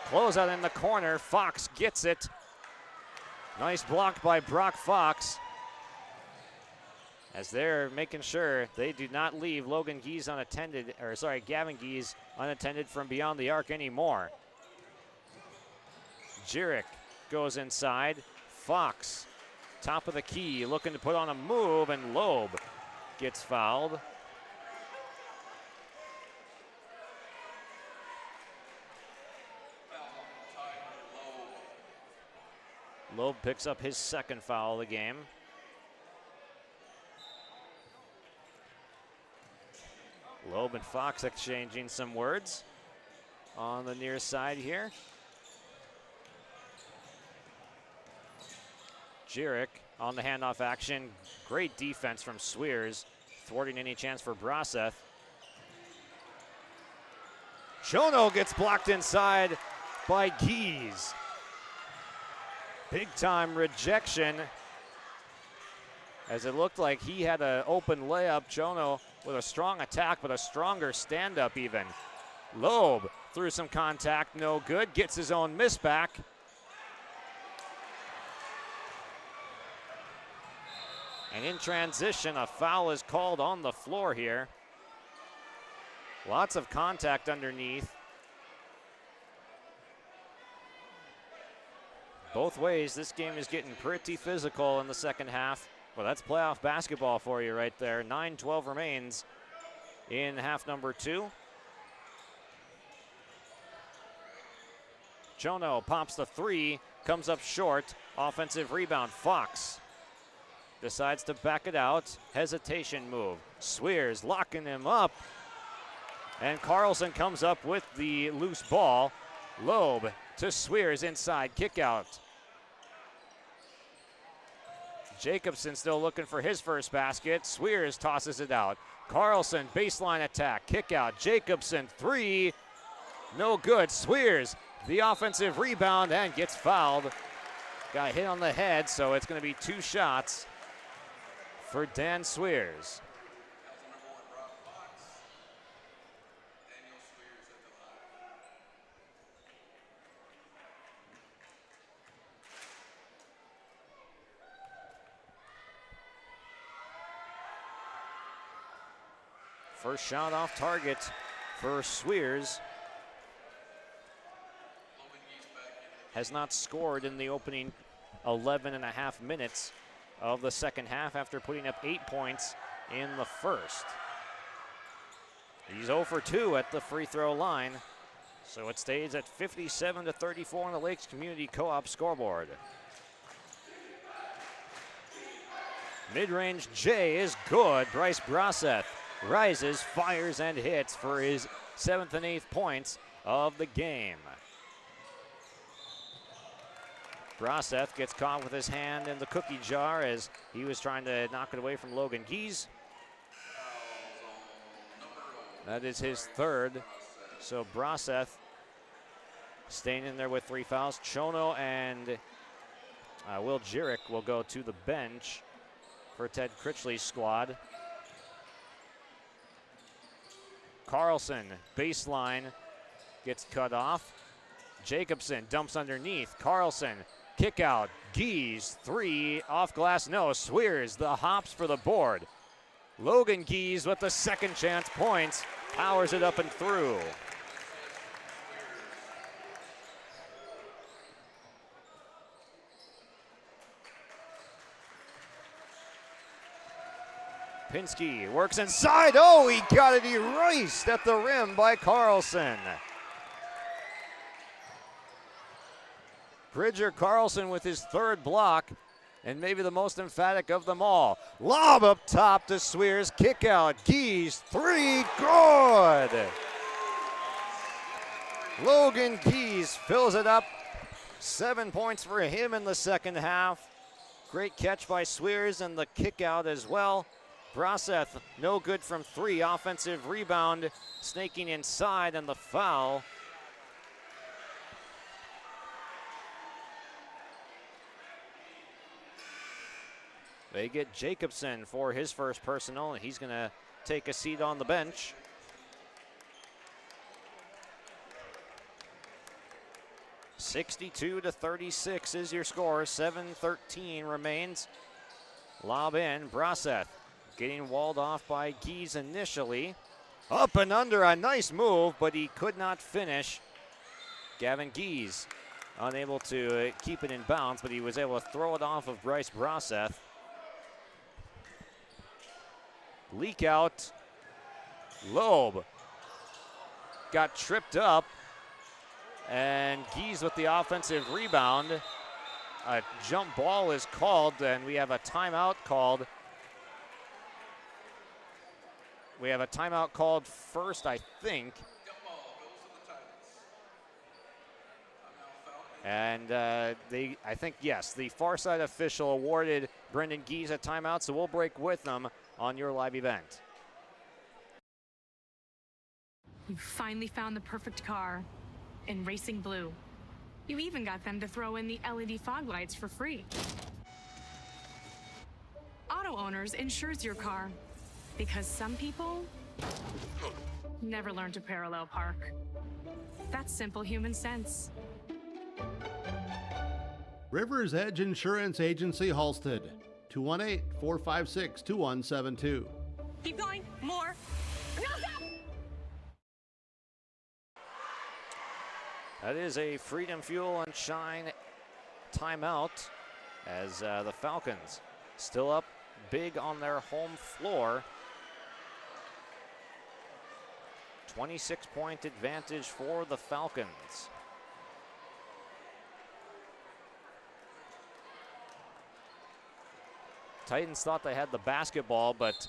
Speaker 6: Closeout in the corner. Fox gets it. Nice block by Brock Fox, as they're making sure they do not leave Logan Geese unattended, or sorry, Gavin Geese unattended from beyond the arc anymore. Jurek goes inside. Fox, top of the key, looking to put on a move, and Loeb gets fouled. Loeb picks up his second foul of the game. Loeb and Fox exchanging some words on the near side here. Jurek on the handoff action. Great defense from Swears, thwarting any chance for Braseth. Chono gets blocked inside by Gies. Big time rejection, as it looked like he had an open layup. Chono with a strong attack, but a stronger stand-up even. Loeb through some contact, no good, gets his own miss back. And in transition, a foul is called on the floor here. Lots of contact underneath. Both ways, this game is getting pretty physical in the second half. Well, that's playoff basketball for you right there. 9-12 remains in half number 2. Chono pops the 3, comes up short. Offensive rebound, Fox decides to back it out. Hesitation move. Swears locking him up. And Carlson comes up with the loose ball. Loeb to Swears inside, kick out. Jacobson still looking for his first basket. Swears tosses it out. Carlson, baseline attack, kick out. Jacobson, 3, no good. Swears, the offensive rebound and gets fouled. Got hit on the head, so it's going to be 2 shots for Dan Swears. First shot off target for Swears. Has not scored in the opening 11 and a half minutes of the second half after putting up 8 points in the first. He's 0 for 2 at the free throw line, so it stays at 57-34 on the Lakes Community Co-op scoreboard. Mid-range J is good. Bryce Braseth rises, fires, and hits for his 7th and 8th points of the game. Braseth gets caught with his hand in the cookie jar as he was trying to knock it away from Logan Gies. That is his 3rd. So Braseth staying in there with 3 fouls. Chono and Will Jurek will go to the bench for Ted Critchley's squad. Carlson, baseline, gets cut off. Jacobson dumps underneath. Carlson, kick out. Gies, 3, off glass, no. Swears, the hops for the board. Logan Gies with the second chance points, powers it up and through. Pinsky works inside. Oh, he got it erased at the rim by Carlson. Bridger Carlson with his 3rd block, and maybe the most emphatic of them all. Lob up top to Swears, kick out. Gies, 3, good. Logan Gies fills it up. 7 points for him in the second half. Great catch by Swears and the kick out as well. Braseth, no good from 3. Offensive rebound, snaking inside, and the foul. They get Jacobson for his first personal, and he's going to take a seat on the bench. (62-36) is your score. 7:13 remains. Lob in, Braseth getting walled off by Gies initially. Up and under, a nice move, but he could not finish. Gavin Gies unable to keep it in bounds, but he was able to throw it off of Bryce Braseth. Leak out. Loeb got tripped up, and Gies with the offensive rebound. A jump ball is called, and we have a timeout called. We have a timeout called first, I think. And I think, yes, the far side official awarded Brendan Gies a timeout, so we'll break with them on your live event.
Speaker 14: You finally found the perfect car in racing blue. You even got them to throw in the LED fog lights for free. Auto Owners insures your car because some people never learn to parallel park. That's simple human sense.
Speaker 5: Rivers Edge Insurance Agency, Halstead, 218-456-2172.
Speaker 14: Keep going. More. No, stop!
Speaker 6: That is a Freedom Fuel and Shine timeout as the Falcons still up big on their home floor. 26-point advantage for the Falcons. Titans thought they had the basketball, but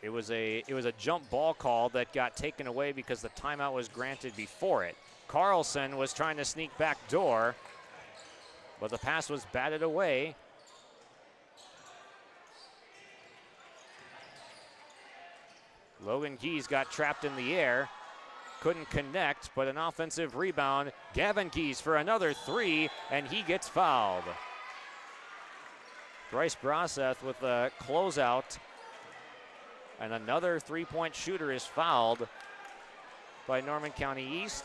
Speaker 6: it was a jump ball call that got taken away because the timeout was granted before it. Carlson was trying to sneak back door, but the pass was batted away. Logan Gies got trapped in the air, couldn't connect, but an offensive rebound. Gavin Gies for another three, and he gets fouled. Bryce Broseth with a closeout, and another three-point shooter is fouled by Norman County East.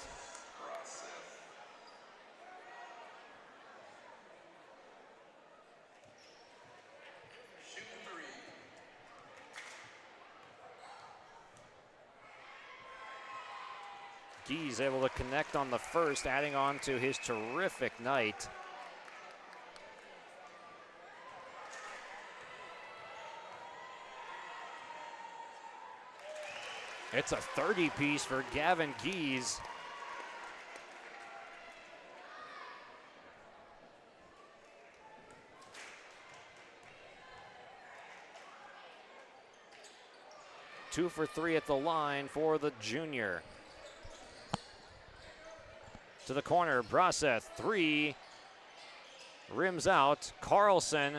Speaker 6: Gies able to connect on the first, adding on to his terrific night. It's a 30-piece for Gavin Gies. Two for three at the line for the junior. To the corner, Broseth, three. Rims out. Carlson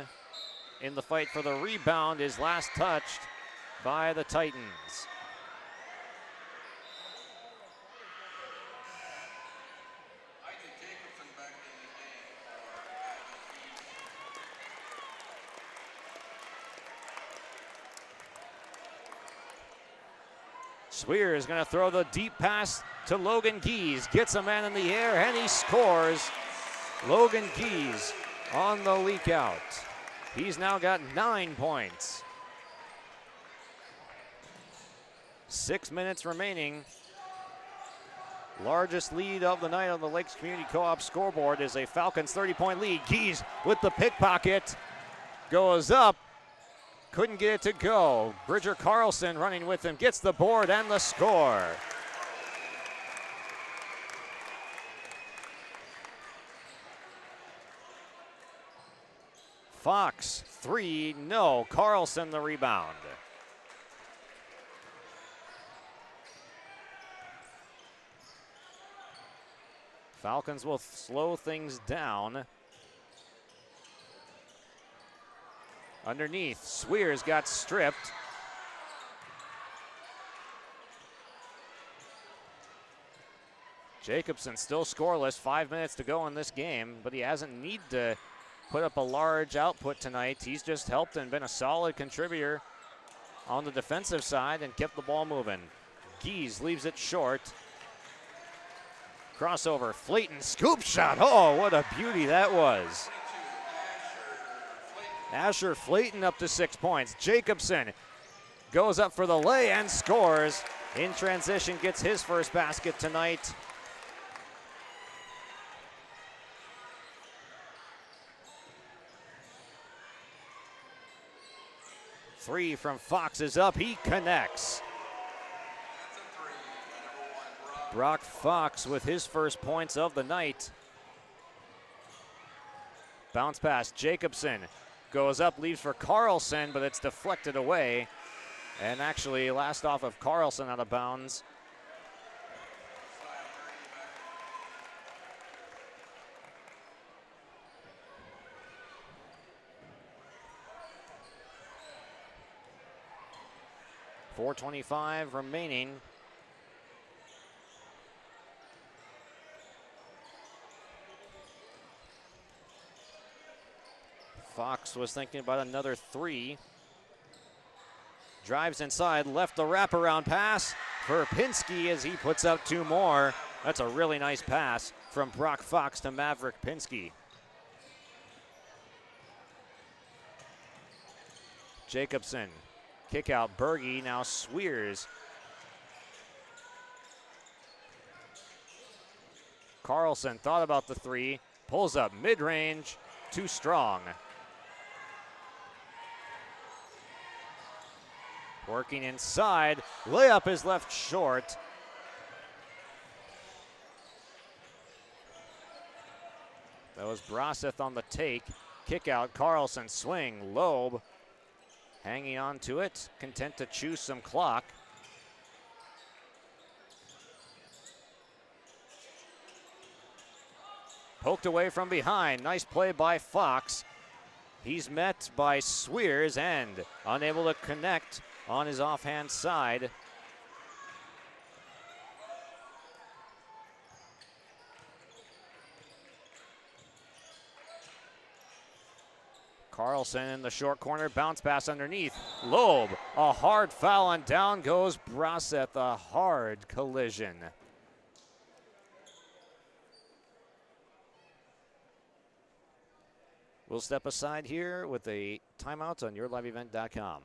Speaker 6: in the fight for the rebound is last touched by the Titans. Swear is going to throw the deep pass to Logan Gies. Gets a man in the air, and he scores. Logan Gies on the leak out. He's now got 9 points. 6 minutes remaining. Largest lead of the night on the Lakes Community Co-op scoreboard is a Falcons 30-point lead. Gies with the pickpocket. Goes up. Couldn't get it to go. Bridger Carlson running with him, gets the board and the score. Fox, three, no. Carlson the rebound. Falcons will slow things down. Underneath, Swears got stripped. Jacobson still scoreless, 5 minutes to go in this game, but he hasn't needed to put up a large output tonight. He's just helped and been a solid contributor on the defensive side and kept the ball moving. Gies leaves it short. Crossover, Flayton, scoop shot. Oh, what a beauty that was. Asher Flayton up to 6 points. Jacobson goes up for the lay and scores. In transition, gets his first basket tonight. Three from Fox is up. He connects. Brock Fox with his first points of the night. Bounce pass, Jacobson. Goes up, leaves for Carlson, but it's deflected away. And actually, last off of Carlson out of bounds. 4:25 remaining. Fox was thinking about another three. Drives inside, left the wraparound pass for Pinsky as he puts up two more. That's a really nice pass from Brock Fox to Maverick Pinsky. Jacobson, kick out Berge, now Swears. Carlson thought about the three, pulls up mid-range, too strong. Working inside, layup is left short. That was Braseth on the take. Kick out, Carlson, swing, Loeb. Hanging on to it, content to choose some clock. Poked away from behind, nice play by Fox. He's met by Swears and unable to connect on his offhand side. Carlson in the short corner, bounce pass underneath. Loeb, a hard foul, and down goes Braseth, a hard collision. We'll step aside here with a timeout on yourliveevent.com.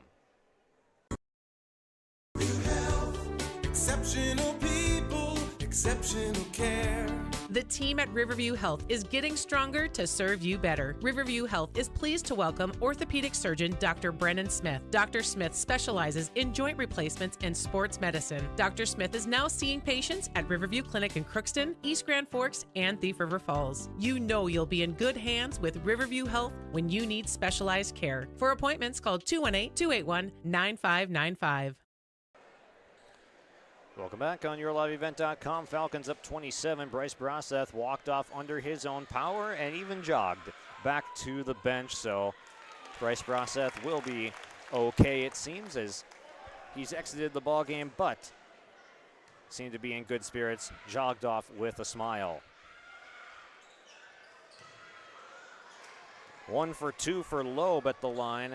Speaker 16: Exceptional people, exceptional care.
Speaker 17: The team at Riverview Health is getting stronger to serve you better. Riverview Health is pleased to welcome orthopedic surgeon Dr. Brennan Smith. Dr. Smith specializes in joint replacements and sports medicine. Dr. Smith is now seeing patients at Riverview Clinic in Crookston, East Grand Forks, and Thief River Falls. You know you'll be in good hands with Riverview Health when you need specialized care. For appointments, call 218-281-9595.
Speaker 6: Welcome back on yourliveevent.com. Falcons up 27. Bryce Braseth walked off under his own power and even jogged back to the bench. So Bryce Braseth will be okay, it seems, as he's exited the ball game, but seemed to be in good spirits, jogged off with a smile. 1 for 2 for Loeb at the line.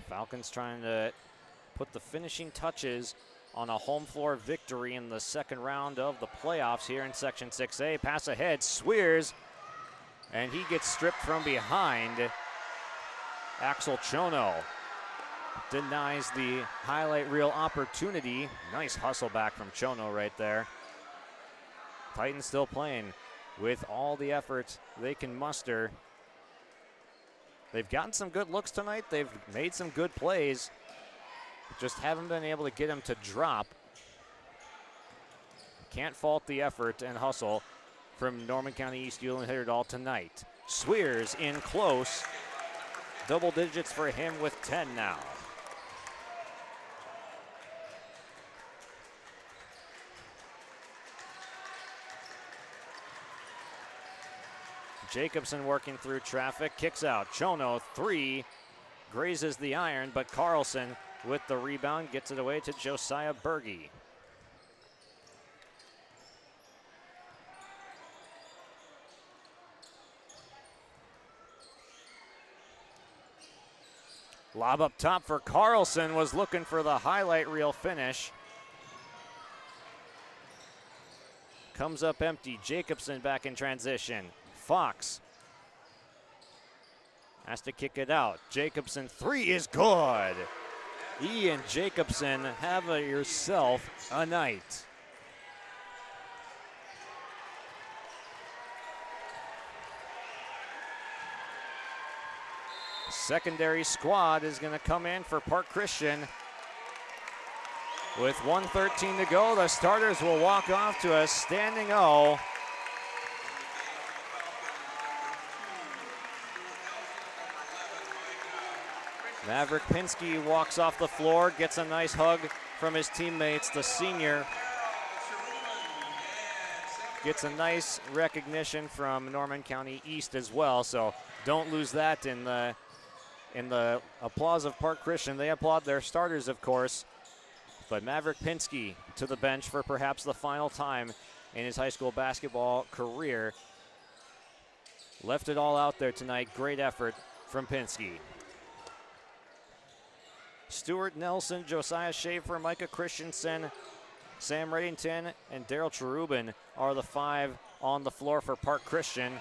Speaker 6: Falcons trying to put the finishing touches on a home floor victory in the second round of the playoffs here in Section 6A. Pass ahead, Swears, and he gets stripped from behind. Axel Chono denies the highlight reel opportunity. Nice hustle back from Chono right there. Titans still playing with all the effort they can muster. They've gotten some good looks tonight. They've made some good plays. Just haven't been able to get them to drop. Can't fault the effort and hustle from Norman County East Ulen-Hitterdal tonight. Swears in close. Double digits for him with 10 now. Jacobson working through traffic, kicks out. Chono, 3, grazes the iron, but Carlson with the rebound gets it away to Josiah Berge. Lob up top for Carlson, was looking for the highlight reel finish. Comes up empty. Jacobson back in transition. Fox has to kick it out. Jacobson, 3 is good. Ian Jacobson, have yourself a night. Secondary squad is going to come in for Park Christian. With 1:13 to go, the starters will walk off to a standing O. Maverick Pinsky walks off the floor, gets a nice hug from his teammates. The senior gets a nice recognition from Norman County East as well, so don't lose that in the applause of Park Christian. They applaud their starters, of course, but Maverick Pinsky to the bench for perhaps the final time in his high school basketball career. Left it all out there tonight. Great effort from Pinsky. Stuart Nelson, Josiah Schaefer, Micah Christensen, Sam Reddington, and Daryl Cherubin are the 5 on the floor for Park Christian.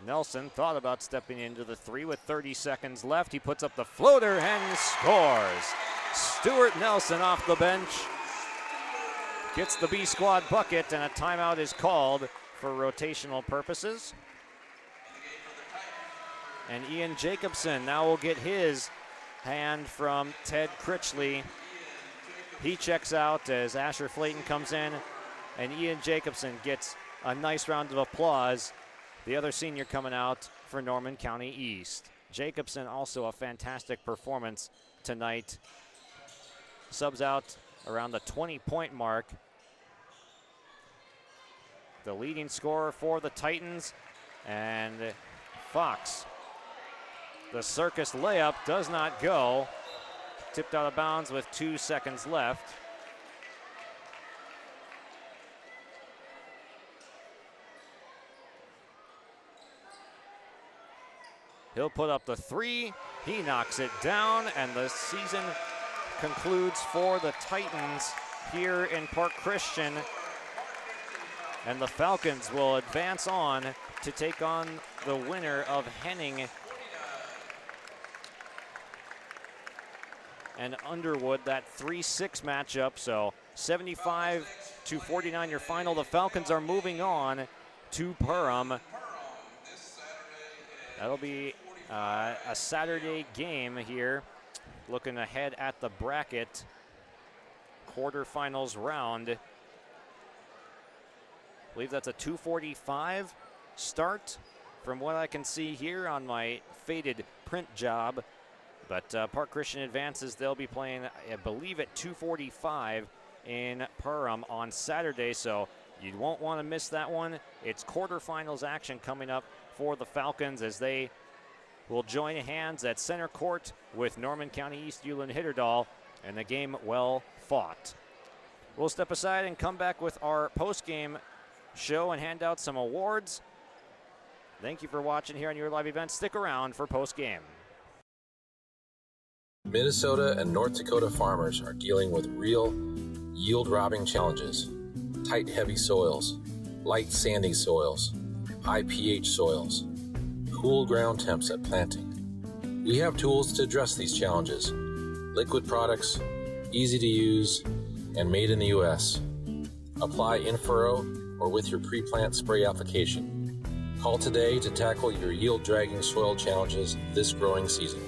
Speaker 6: Nelson thought about stepping into the 3 with 30 seconds left. He puts up the floater and scores. Stuart Nelson off the bench gets the B squad bucket, and a timeout is called for rotational purposes. And Ian Jacobson now will get his hand from Ted Critchley. He checks out as Asher Flayton comes in, and Ian Jacobson gets a nice round of applause. The other senior coming out for Norman County East. Jacobson also a fantastic performance tonight. Subs out around the 20-point mark. The leading scorer for the Titans, and Fox. The circus layup does not go. Tipped out of bounds with 2 seconds left. He'll put up the 3. He knocks it down, and the season concludes for the Titans here in Park Christian. And the Falcons will advance on to take on the winner of Henning and Underwood, that 3-6 matchup. So 75-49 your final. The Falcons are moving on to Perham. That'll be a Saturday game here. Looking ahead at the bracket quarterfinals round. I believe that's a 2:45 start from what I can see here on my faded print job. But Park Christian advances. They'll be playing, I believe, at 2:45 in Perham on Saturday, so you won't want to miss that one. It's quarterfinals action coming up for the Falcons as they will join hands at center court with Norman County East Ulen-Hitterdal, and the game well fought. We'll step aside and come back with our post-game show and hand out some awards. Thank you for watching here on your live event. Stick around for post-game.
Speaker 18: Minnesota and North Dakota farmers are dealing with real yield-robbing challenges. Tight, heavy soils, light, sandy soils, high pH soils, cool ground temps at planting. We have tools to address these challenges. Liquid products, easy to use, and made in the U.S. Apply in furrow or with your pre-plant spray application. Call today to tackle your yield-dragging soil challenges this growing season.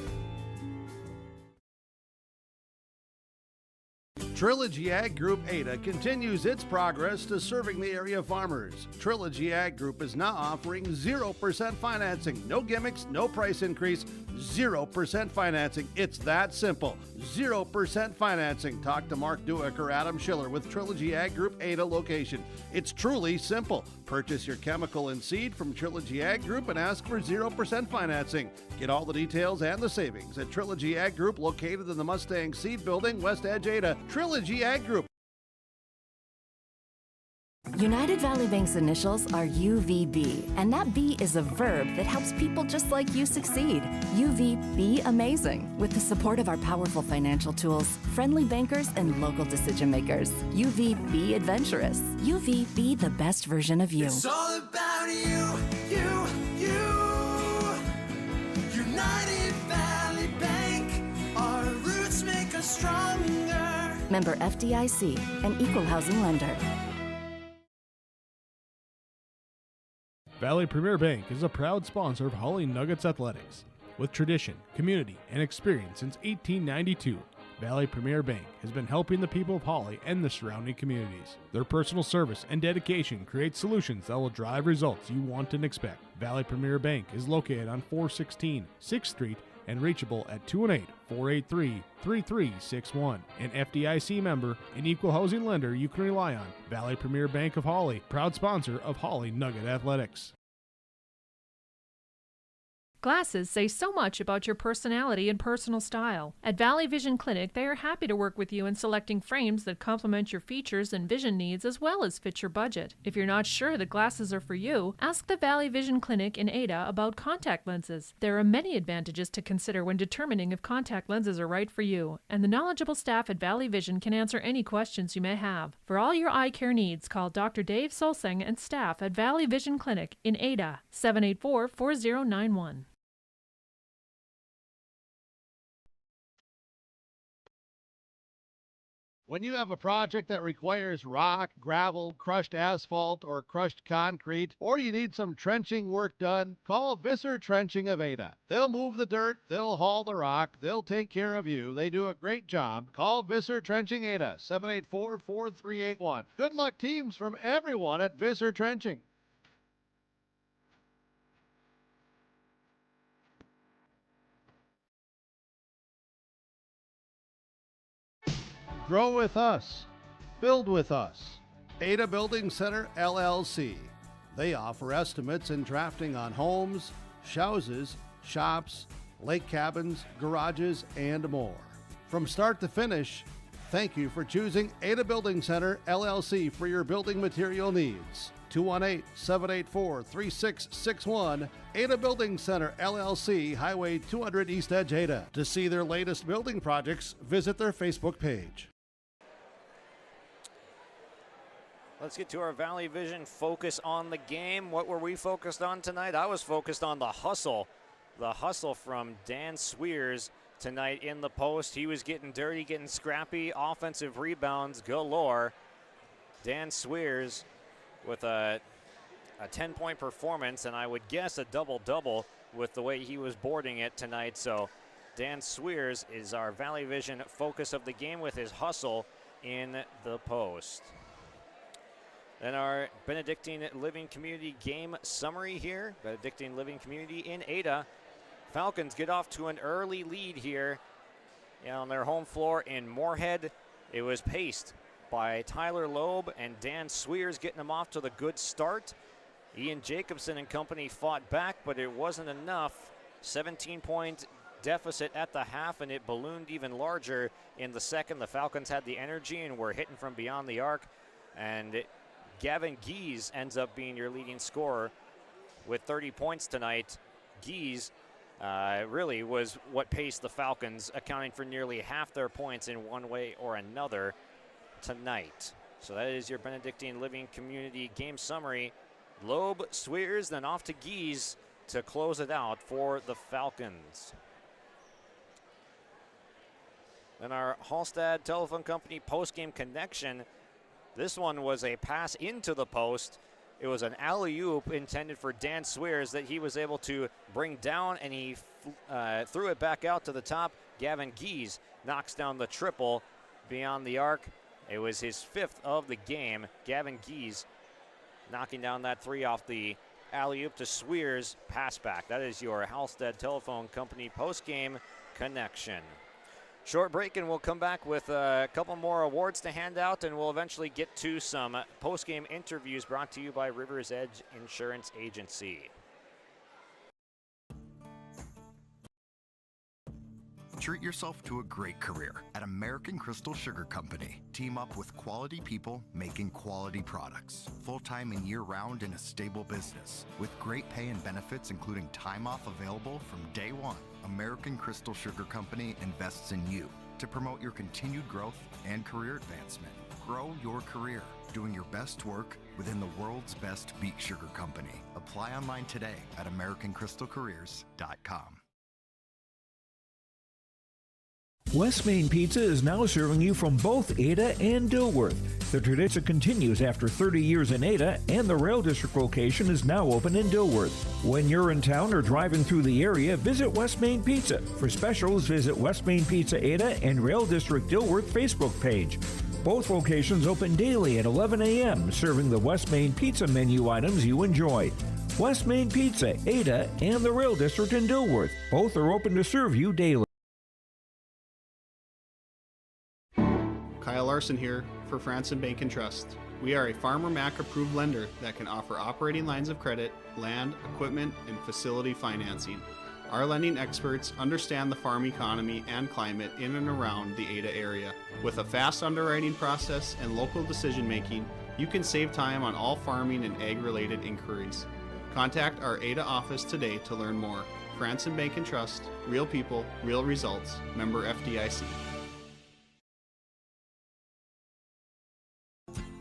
Speaker 5: Trilogy Ag Group Ada continues its progress to serving the area farmers. Trilogy Ag Group is now offering 0% financing. No gimmicks, no price increase, 0% financing. It's that simple. 0% financing. Talk to Mark Duick or Adam Schiller with Trilogy Ag Group Ada location. It's truly simple. Purchase your chemical and seed from Trilogy Ag Group and ask for 0% financing. Get all the details and the savings at Trilogy Ag Group, located in the Mustang Seed Building, West Edge, Ada. Trilogy Ag Group.
Speaker 19: United Valley Bank's initials are UVB, and that B is a verb that helps people just like you succeed. UVB amazing, with the support of our powerful financial tools, friendly bankers, and local decision makers. UVB adventurous. UVB the best version of you.
Speaker 16: It's all about you. United Valley Bank, our roots make us stronger.
Speaker 19: Member FDIC, an equal housing lender.
Speaker 12: Valley Premier Bank is a proud sponsor of Holly Nuggets Athletics. With tradition, community, and experience since 1892, Valley Premier Bank has been helping the people of Hawley and the surrounding communities. Their personal service and dedication create solutions that will drive results you want and expect. Valley Premier Bank is located on 416 6th Street and reachable at 218-483-3361. An FDIC member, an equal housing lender you can rely on. Valley Premier Bank of Hawley, proud sponsor of Hawley Nugget Athletics.
Speaker 9: Glasses say so much about your personality and personal style. At Valley Vision Clinic, they are happy to work with you in selecting frames that complement your features and vision needs as well as fit your budget. If you're not sure that glasses are for you, ask the Valley Vision Clinic in Ada about contact lenses. There are many advantages to consider when determining if contact lenses are right for you, and the knowledgeable staff at Valley Vision can answer any questions you may have. For all your eye care needs, call Dr. Dave Solseng and staff at Valley Vision Clinic in Ada, 784-4091.
Speaker 5: When you have a project that requires rock, gravel, crushed asphalt, or crushed concrete, or you need some trenching work done, call Visser Trenching of Ada. They'll move the dirt, they'll haul the rock, they'll take care of you. They do a great job. Call Visser Trenching Ada, 784-4381. Good luck, teams, from everyone at Visser Trenching. Grow with us. Build with us. Ada Building Center, LLC. They offer estimates and drafting on homes, houses, shops, lake cabins, garages, and more. From start to finish, thank you for choosing Ada Building Center, LLC for your building material needs. 218-784-3661, Ada Building Center, LLC, Highway 200 East Edge, Ada. To see their latest building projects, visit their Facebook page.
Speaker 6: Let's get to our Valley Vision focus on the game. What were we focused on tonight? I was focused on the hustle. The hustle from Dan Sweers tonight in the post. He was getting dirty, getting scrappy, offensive rebounds galore. Dan Sweers with a 10-point performance, and I would guess a double-double with the way he was boarding it tonight. So Dan Sweers is our Valley Vision focus of the game with his hustle in the post. Then our Benedictine Living Community game summary here. Benedictine Living Community in Ada. Falcons get off to an early lead here on their home floor in Moorhead. It was paced by Tyler Loeb and Dan Sweers getting them off to the good start. Ian Jacobson and company fought back, but it wasn't enough. 17-point deficit at the half, and it ballooned even larger in the second. The Falcons had the energy and were hitting from beyond the arc, and Gavin Gies ends up being your leading scorer with 30 points tonight. Gies really was what paced the Falcons, accounting for nearly half their points in one way or another tonight. So that is your Benedictine Living Community game summary. Loeb, Sweers, then off to Gies to close it out for the Falcons. Then our Hallstatt Telephone Company post-game connection. This one was a pass into the post. It was an alley-oop intended for Dan Sweers that he was able to bring down, and he threw it back out to the top. Gavin Gies knocks down the triple beyond the arc. It was his fifth of the game. Gavin Gies knocking down that three off the alley-oop to Sweers pass back. That is your Hallstatt Telephone Company post-game connection. Short break, and we'll come back with a couple more awards to hand out, and we'll eventually get to some post-game interviews brought to you by Rivers Edge Insurance Agency.
Speaker 20: Treat yourself to a great career at American Crystal Sugar Company. Team up with quality people making quality products. Full-time and year-round in a stable business. With great pay and benefits, including time off available from day one. American Crystal Sugar Company invests in you to promote your continued growth and career advancement. Grow your career, doing your best work within the world's best beet sugar company. Apply online today at AmericanCrystalCareers.com.
Speaker 1: West Main Pizza is now serving you from both Ada and Dilworth. The tradition continues after 30 years in Ada, and the Rail District location is now open in Dilworth. When you're in town or driving through the area, visit West Main Pizza. For specials, visit West Main Pizza Ada and Rail District Dilworth Facebook page. Both locations open daily at 11 a.m., serving the West Main Pizza menu items you enjoy. West Main Pizza, Ada, and the Rail District in Dilworth. Both are open to serve you daily.
Speaker 15: Kyle Larson here for Franson Bank and Trust. We are a Farmer Mac approved lender that can offer operating lines of credit, land, equipment, and facility financing. Our lending experts understand the farm economy and climate in and around the Ada area. With a fast underwriting process and local decision making, you can save time on all farming and ag-related inquiries. Contact our Ada office today to learn more. Franson Bank and Trust, real people, real results. Member FDIC.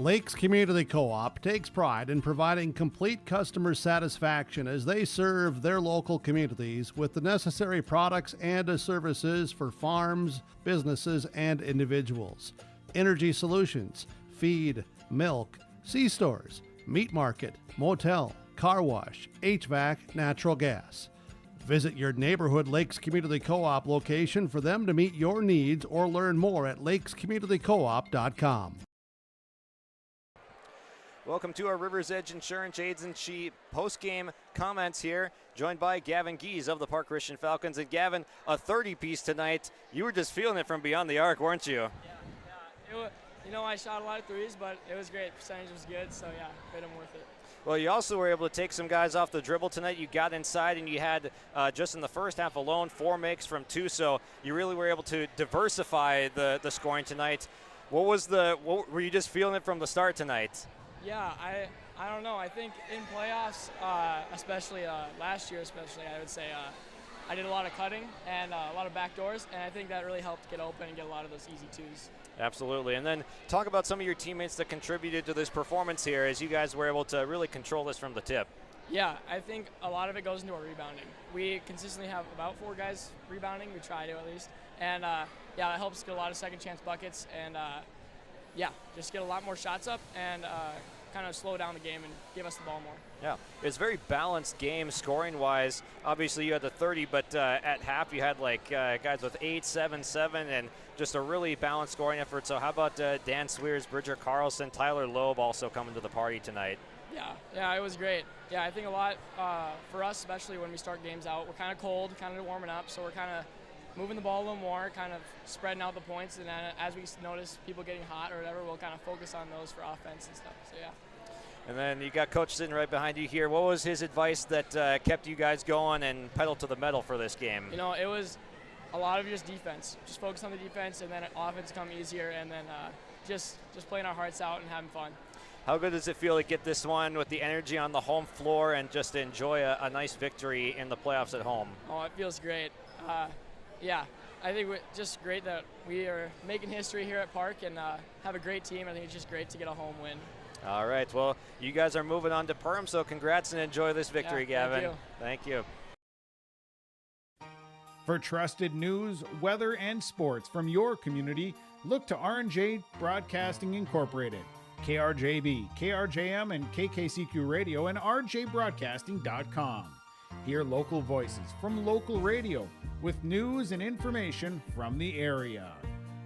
Speaker 5: Lakes Community Co-op takes pride in providing complete customer satisfaction as they serve their local communities with the necessary products and services for farms, businesses, and individuals. Energy solutions, feed, milk, C-stores, meat market, motel, car wash, HVAC, natural gas. Visit your neighborhood Lakes Community Co-op location for them to meet your needs or learn more at lakescommunitycoop.com.
Speaker 6: Welcome to our Rivers Edge Insurance Agency post-game comments here, joined by Gavin Gies of the Park Christian Falcons. And Gavin, a 30-piece tonight. You were just feeling it from beyond the arc, weren't you?
Speaker 22: Yeah. I shot a lot of threes, but it was great. Percentage was good, so yeah, made them worth it.
Speaker 6: Well, you also were able to take some guys off the dribble tonight. You got inside, and you had, just in the first half alone, 4 makes from 2, so you really were able to diversify the scoring tonight. What were you just feeling it from the start tonight?
Speaker 22: Yeah, I don't know. I think in playoffs, especially last year, I would say I did a lot of cutting and a lot of backdoors, and I think that really helped get open and get a lot of those easy twos.
Speaker 6: Absolutely. And then talk about some of your teammates that contributed to this performance here as you guys were able to really control this from the tip.
Speaker 22: Yeah, I think a lot of it goes into our rebounding. We consistently have about 4 guys rebounding. We try to at least. And, that helps get a lot of second chance buckets and, just get a lot more shots up and kind of slow down the game and give us the ball more.
Speaker 6: Yeah, it's a very balanced game scoring-wise. Obviously, you had the 30, but at half you had guys with 8, 7, 7, and just a really balanced scoring effort. So how about Dan Swears, Bridger Carlson, Tyler Loeb also coming to the party tonight?
Speaker 22: Yeah, it was great. Yeah, I think a lot for us, especially when we start games out, we're kind of cold, kind of warming up, so we're kind of moving the ball a little more, kind of spreading out the points, and then as we notice people getting hot or whatever, we'll kind of focus on those for offense and stuff, so yeah.
Speaker 6: And then you got Coach sitting right behind you here. What was his advice that kept you guys going and pedal to the metal for this game?
Speaker 22: It was a lot of just defense. Just focus on the defense, and then offense come easier, and then just playing our hearts out and having fun.
Speaker 6: How good does it feel to get this one with the energy on the home floor and just to enjoy a nice victory in the playoffs at home?
Speaker 22: Oh, it feels great. I think it's just great that we are making history here at Park and have a great team. I think it's just great to get a home win.
Speaker 6: All right. Well, you guys are moving on to Perm, so congrats and enjoy this victory, Gavin.
Speaker 22: Thank you.
Speaker 12: For trusted news, weather, and sports from your community, look to R&J Broadcasting Incorporated. KRJB, KRJM, and KKCQ Radio and rjbroadcasting.com. Hear local voices from local radio with news and information from the area.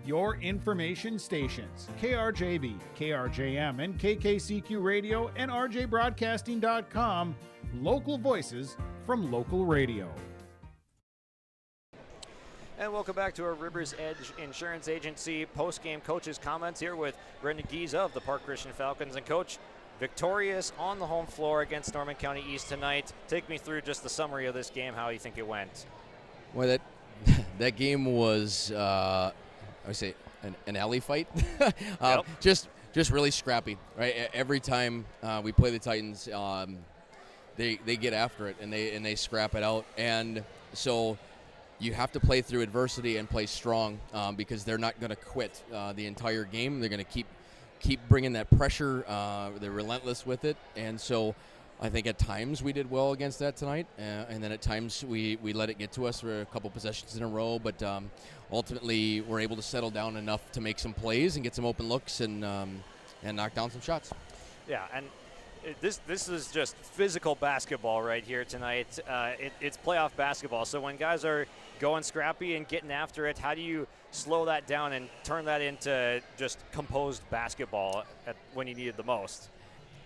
Speaker 12: Your information stations, KRJB, KRJM, and KKCQ Radio and rjbroadcasting.com. Local voices from local radio.
Speaker 6: And welcome back to our Rivers Edge Insurance Agency post-game coaches comments here with Brendan Gies of the Park Christian Falcons. And Coach, victorious on the home floor against Norman County East tonight. Take me through just the summary of this game, how you think it went.
Speaker 24: Well, that game was, I would say, an alley fight.
Speaker 6: Yep.
Speaker 24: Just really scrappy, right? Every time we play the Titans, they get after it and they scrap it out. And so you have to play through adversity and play strong because they're not going to quit the entire game. They're going to keep bringing that pressure. They're relentless with it. And so I think at times we did well against that tonight, and then at times we let it get to us for a couple possessions in a row, but ultimately we're able to settle down enough to make some plays and get some open looks and knock down some shots.
Speaker 6: Yeah, and this is just physical basketball right here tonight. It's playoff basketball, so when guys are going scrappy and getting after it, how do you slow that down and turn that into just composed basketball when you need it the most?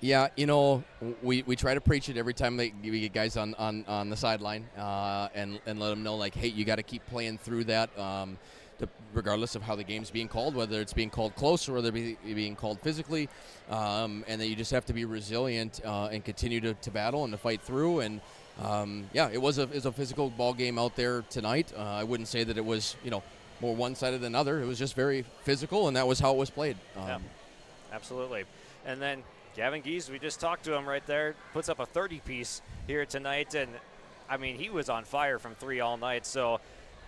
Speaker 24: Yeah, we try to preach it every time we get guys on the sideline and let them know, like, hey, you got to keep playing through that regardless of how the game's being called, whether it's being called close or whether it's being called physically, and that you just have to be resilient and continue to battle and to fight through. And, it was a physical ball game out there tonight. I wouldn't say that it was, more one-sided than other. It was just very physical, and that was how it was played.
Speaker 6: Yeah, absolutely. And then Gavin Gies, we just talked to him right there, puts up a 30-piece here tonight, and, I mean, he was on fire from three all night. So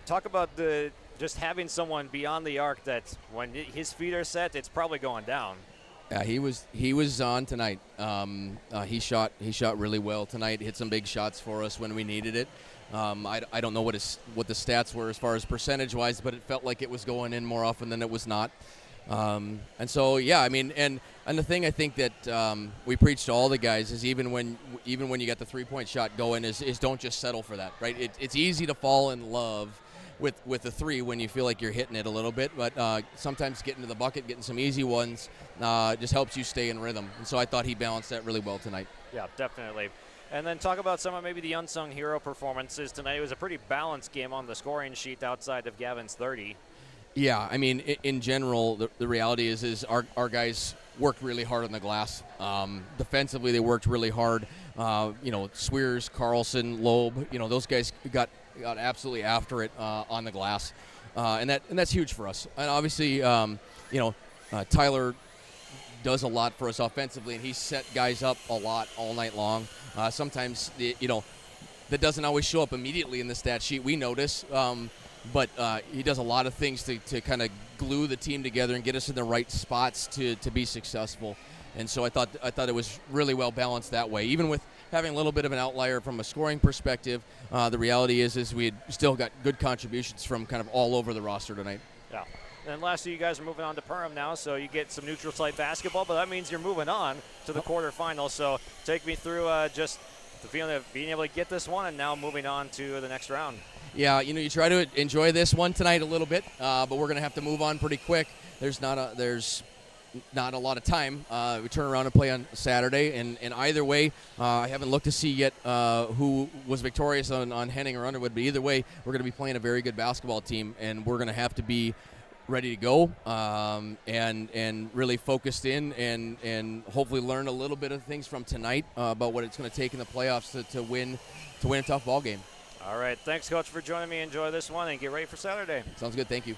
Speaker 6: talk about just having someone beyond the arc that when his feet are set, it's probably going down.
Speaker 24: Yeah, he was on tonight. He shot really well tonight, hit some big shots for us when we needed it. I don't know what the stats were as far as percentage-wise, but it felt like it was going in more often than it was not. And so, yeah, I mean, and the thing I think that we preach to all the guys is even when you got the three-point shot going is don't just settle for that, right? It's easy to fall in love with the three when you feel like you're hitting it a little bit, but sometimes getting to the bucket, getting some easy ones just helps you stay in rhythm. And so I thought he balanced that really well tonight.
Speaker 6: Yeah, definitely. And then talk about some of maybe the unsung hero performances tonight. It was a pretty balanced game on the scoring sheet outside of Gavin's 30.
Speaker 24: Yeah, I mean, in general, the reality is our guys worked really hard on the glass. Defensively, they worked really hard. Swears, Carlson, Loeb, those guys got absolutely after it on the glass, and that's huge for us. And obviously, Tyler does a lot for us offensively, and he set guys up a lot all night long. Sometimes, that doesn't always show up immediately in the stat sheet. We notice. But he does a lot of things to kind of glue the team together and get us in the right spots to be successful. And so I thought it was really well balanced that way. Even with having a little bit of an outlier from a scoring perspective, the reality is we had still got good contributions from kind of all over the roster tonight.
Speaker 6: Yeah. And lastly, you guys are moving on to Perham now, so you get some neutral site basketball, but that means you're moving on to the quarterfinals. So take me through just the feeling of being able to get this one and now moving on to the next round.
Speaker 24: Yeah, you try to enjoy this one tonight a little bit, but we're going to have to move on pretty quick. There's not a lot of time. We turn around and play on Saturday, and either way, I haven't looked to see yet who was victorious on Henning or Underwood, but either way, we're going to be playing a very good basketball team, and we're going to have to be ready to go and really focused in and hopefully learn a little bit of things from tonight about what it's going to take in the playoffs to win a tough ball game.
Speaker 6: All right. Thanks, Coach, for joining me. Enjoy this one and get ready for Saturday.
Speaker 24: Sounds good. Thank you.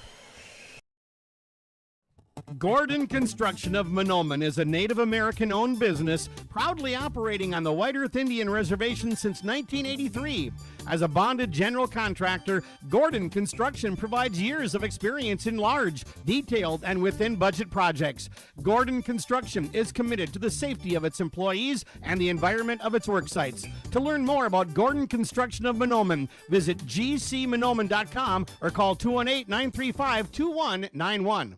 Speaker 2: Gordon Construction of Mahnomen is a Native American-owned business proudly operating on the White Earth Indian Reservation since 1983. As a bonded general contractor, Gordon Construction provides years of experience in large, detailed, and within-budget projects. Gordon Construction is committed to the safety of its employees and the environment of its work sites. To learn more about Gordon Construction of Mahnomen, visit gcmahnomen.com or call 218-935-2191.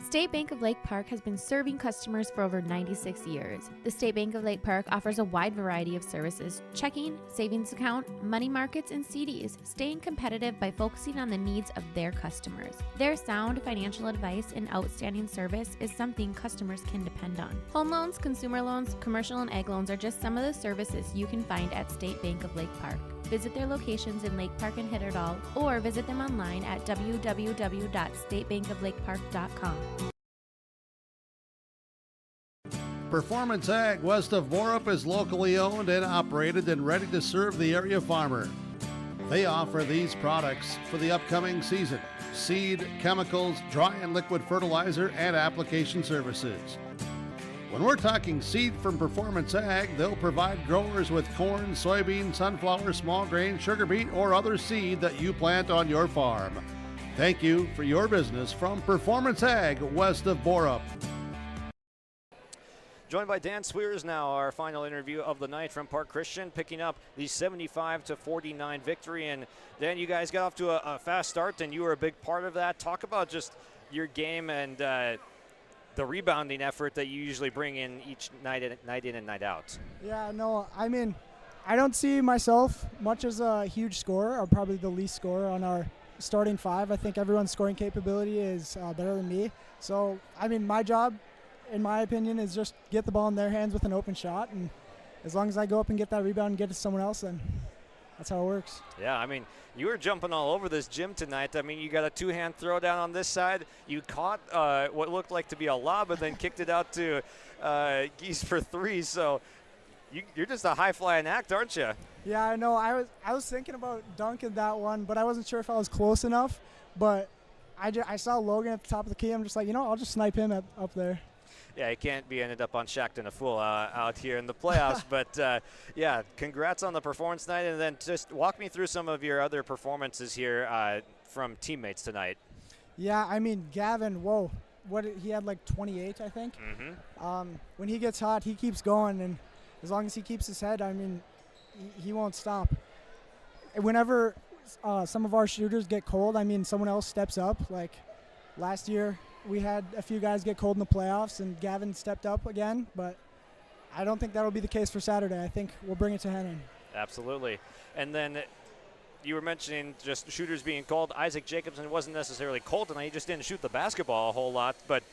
Speaker 3: State Bank of Lake Park has been serving customers for over 96 years. The State Bank of Lake Park offers a wide variety of services: checking, savings account, money markets, and CDs, staying competitive by focusing on the needs of their customers. Their sound financial advice and outstanding service is something customers can depend on. Home loans, consumer loans, commercial and ag loans are just some of the services you can find at State Bank of Lake Park. Visit their locations in Lake Park and Hitterdal or visit them online at www.statebankoflakepark.com.
Speaker 5: Performance Ag west of Borup is locally owned and operated and ready to serve the area farmer. They offer these products for the upcoming season: seed, chemicals, dry and liquid fertilizer, and application services. When we're talking seed from Performance Ag, they'll provide growers with corn, soybean, sunflower, small grain, sugar beet, or other seed that you plant on your farm. Thank you for your business from Performance Ag west of Borup.
Speaker 6: Joined by Dan Swears now, our final interview of the night from Park Christian, picking up the 75-49 victory. And Dan, you guys got off to a fast start, and you were a big part of that. Talk about just your game and the rebounding effort that you usually bring in each night in and night out.
Speaker 4: Yeah, no, I mean, I don't see myself much as a huge scorer, or probably the least scorer on our starting five. I think everyone's scoring capability is better than me. So, I mean, my job, in my opinion, is just get the ball in their hands with an open shot. And as long as I go up and get that rebound and get it to someone else, then that's how it works.
Speaker 6: Yeah, I mean, you were jumping all over this gym tonight. I mean, you got a two-hand throw down on this side. You caught what looked like to be a lob and then kicked it out to Geese for three. So you're just a high-flying act, aren't you?
Speaker 4: Yeah, I know. I was thinking about dunking that one, but I wasn't sure if I was close enough. But I saw Logan at the top of the key. I'm just like, I'll just snipe him up there.
Speaker 6: Yeah, he can't be ended up on Shackton a fool out here in the playoffs. But, yeah, congrats on the performance tonight. And then just walk me through some of your other performances here from teammates tonight.
Speaker 4: Yeah, I mean, Gavin, whoa. He had like 28, I think.
Speaker 6: Mm-hmm.
Speaker 4: When he gets hot, he keeps going. And as long as he keeps his head, I mean, he won't stop. Whenever some of our shooters get cold, I mean, someone else steps up. Like last year, we had a few guys get cold in the playoffs, and Gavin stepped up again. But I don't think that'll be the case for Saturday. I think we'll bring it to Henning.
Speaker 6: Absolutely. And then you were mentioning just shooters being cold. Isaac Jacobson wasn't necessarily cold tonight. He just didn't shoot the basketball a whole lot. But,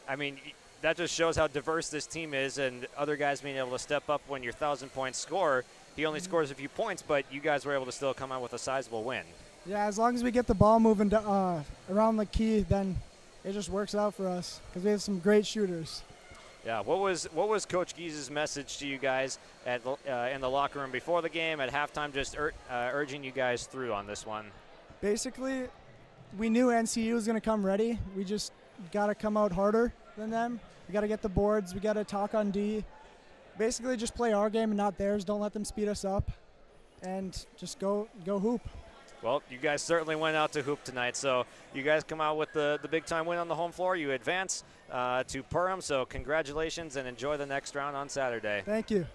Speaker 6: I mean, that just shows how diverse this team is, and other guys being able to step up when you're 1,000-point scorer. He only scores a few points, but you guys were able to still come out with a sizable win.
Speaker 4: Yeah, as long as we get the ball moving around the key, then it just works out for us because we have some great shooters.
Speaker 6: Yeah, what was Coach Gies's message to you guys in the locker room before the game, at halftime, just urging you guys through on this one?
Speaker 4: Basically, we knew NCU was going to come ready. We just got to come out harder than them. We got to get the boards. We got to talk on D. Basically, just play our game and not theirs. Don't let them speed us up, and just go hoop.
Speaker 6: Well, you guys certainly went out to hoop tonight, so you guys come out with the big-time win on the home floor. You advance to Perham, so congratulations and enjoy the next round on Saturday.
Speaker 4: Thank you.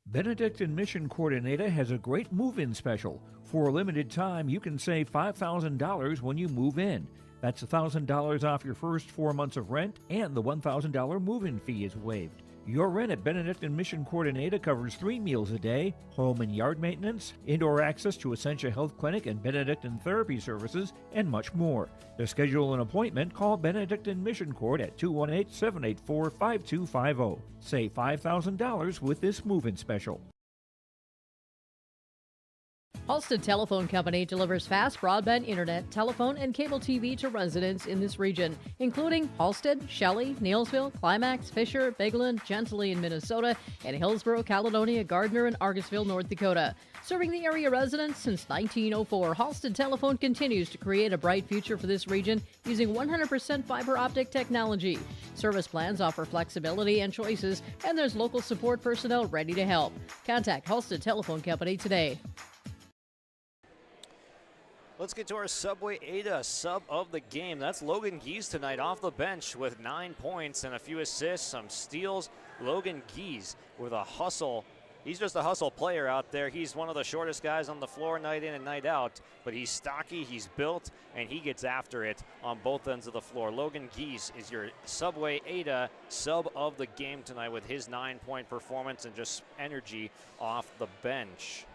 Speaker 1: Benedictine Mission Coordinator has a great move-in special. For a limited time, you can save $5,000 when you move in. That's $1,000 off your first 4 months of rent, and the $1,000 move-in fee is waived. Your rent at Benedictine Mission Coordinator covers 3 meals a day, home and yard maintenance, indoor access to Essentia Health Clinic and Benedictine Therapy Services, and much more. To schedule an appointment, call Benedictine Mission Court at 218-784-5250. Save $5,000 with this move-in special.
Speaker 7: Halstead Telephone Company delivers fast broadband internet, telephone, and cable TV to residents in this region, including Halstead, Shelley, Neilsville, Climax, Fisher, Bigland, Gentilly in Minnesota, and Hillsborough, Caledonia, Gardner, and Argosville, North Dakota. Serving the area residents since 1904, Halstead Telephone continues to create a bright future for this region using 100% fiber optic technology. Service plans offer flexibility and choices, and there's local support personnel ready to help. Contact Halstead Telephone Company today.
Speaker 6: Let's get to our Subway Ada sub of the game. That's Logan Gies tonight off the bench with 9 points and a few assists, some steals. Logan Gies with a hustle. He's just a hustle player out there. He's one of the shortest guys on the floor night in and night out, but he's stocky, he's built, and he gets after it on both ends of the floor. Logan Gies is your Subway Ada sub of the game tonight with his 9-point performance and just energy off the bench.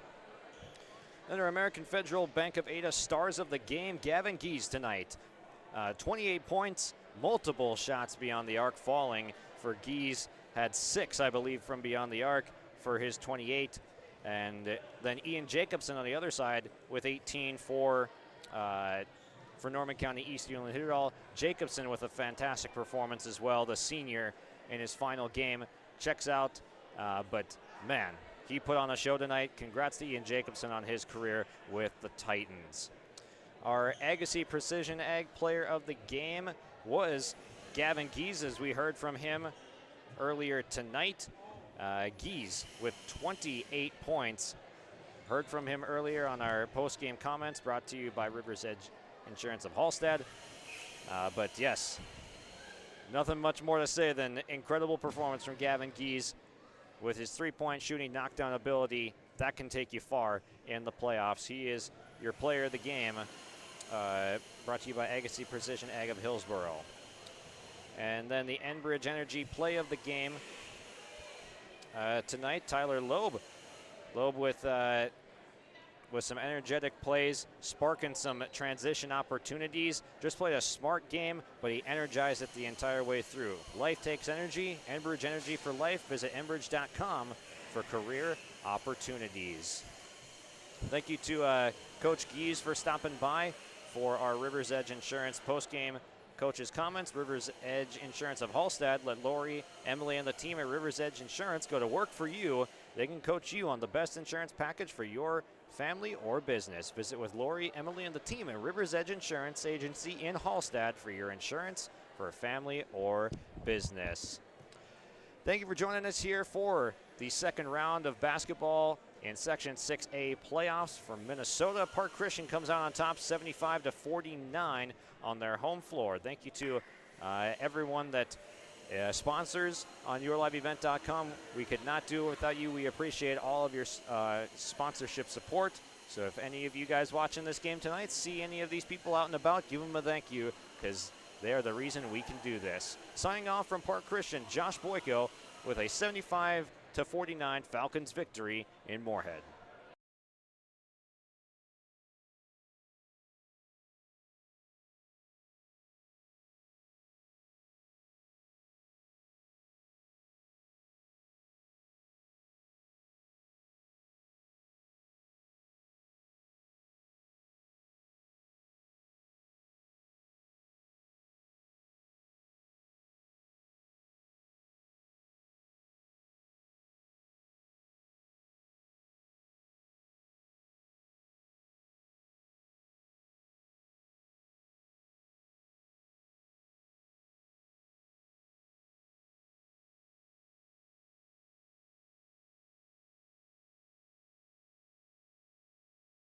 Speaker 6: Then our American Federal Bank of Ada stars of the game, Gavin Gies tonight. 28 points, multiple shots beyond the arc falling for Gies. Had 6, I believe, from beyond the arc for his 28. And then Ian Jacobson on the other side with 18 for Norman County East Ulen-Hitterdal. Jacobson with a fantastic performance as well, the senior in his final game. Checks out, but man, he put on a show tonight. Congrats to Ian Jacobson on his career with the Titans. Our Agassiz Precision Ag player of the game was Gavin Gies, as we heard from him earlier tonight. Gies with 28 points. Heard from him earlier on our post-game comments brought to you by Rivers Edge Insurance of Hallstead. But yes, Nothing much more to say than incredible performance from Gavin Gies with his three-point shooting knockdown ability. That can take you far in the playoffs. He is your player of the game, brought to you by Agassi Precision Ag of Hillsboro. And then the Enbridge Energy play of the game tonight, Tyler Loeb. Loeb with some energetic plays, sparking some transition opportunities. Just played a smart game, but he energized it the entire way through. Life takes energy. Enbridge Energy for life. Visit enbridge.com for career opportunities. Thank you to Coach Gies for stopping by for our Rivers Edge Insurance postgame coach's comments. Rivers Edge Insurance of Hallstatt. Let Lori, Emily, and the team at Rivers Edge Insurance go to work for you. They can coach you on the best insurance package for your family or business. Visit with Lori, Emily, and the team at Rivers Edge Insurance Agency in Hallstatt for your insurance for family or business. Thank you for joining us here for the second round of basketball in Section 6A playoffs from Minnesota. Park Christian comes out on top 75-49 on their home floor. Thank you to everyone that sponsors on yourliveevent.com. We could not do it without you. We appreciate all of your sponsorship support. So if any of you guys watching this game tonight see any of these people out and about, give them a thank you, because they are the reason we can do this. Signing off from Park Christian, Josh Boyko with a 75-49 Falcons victory in Moorhead.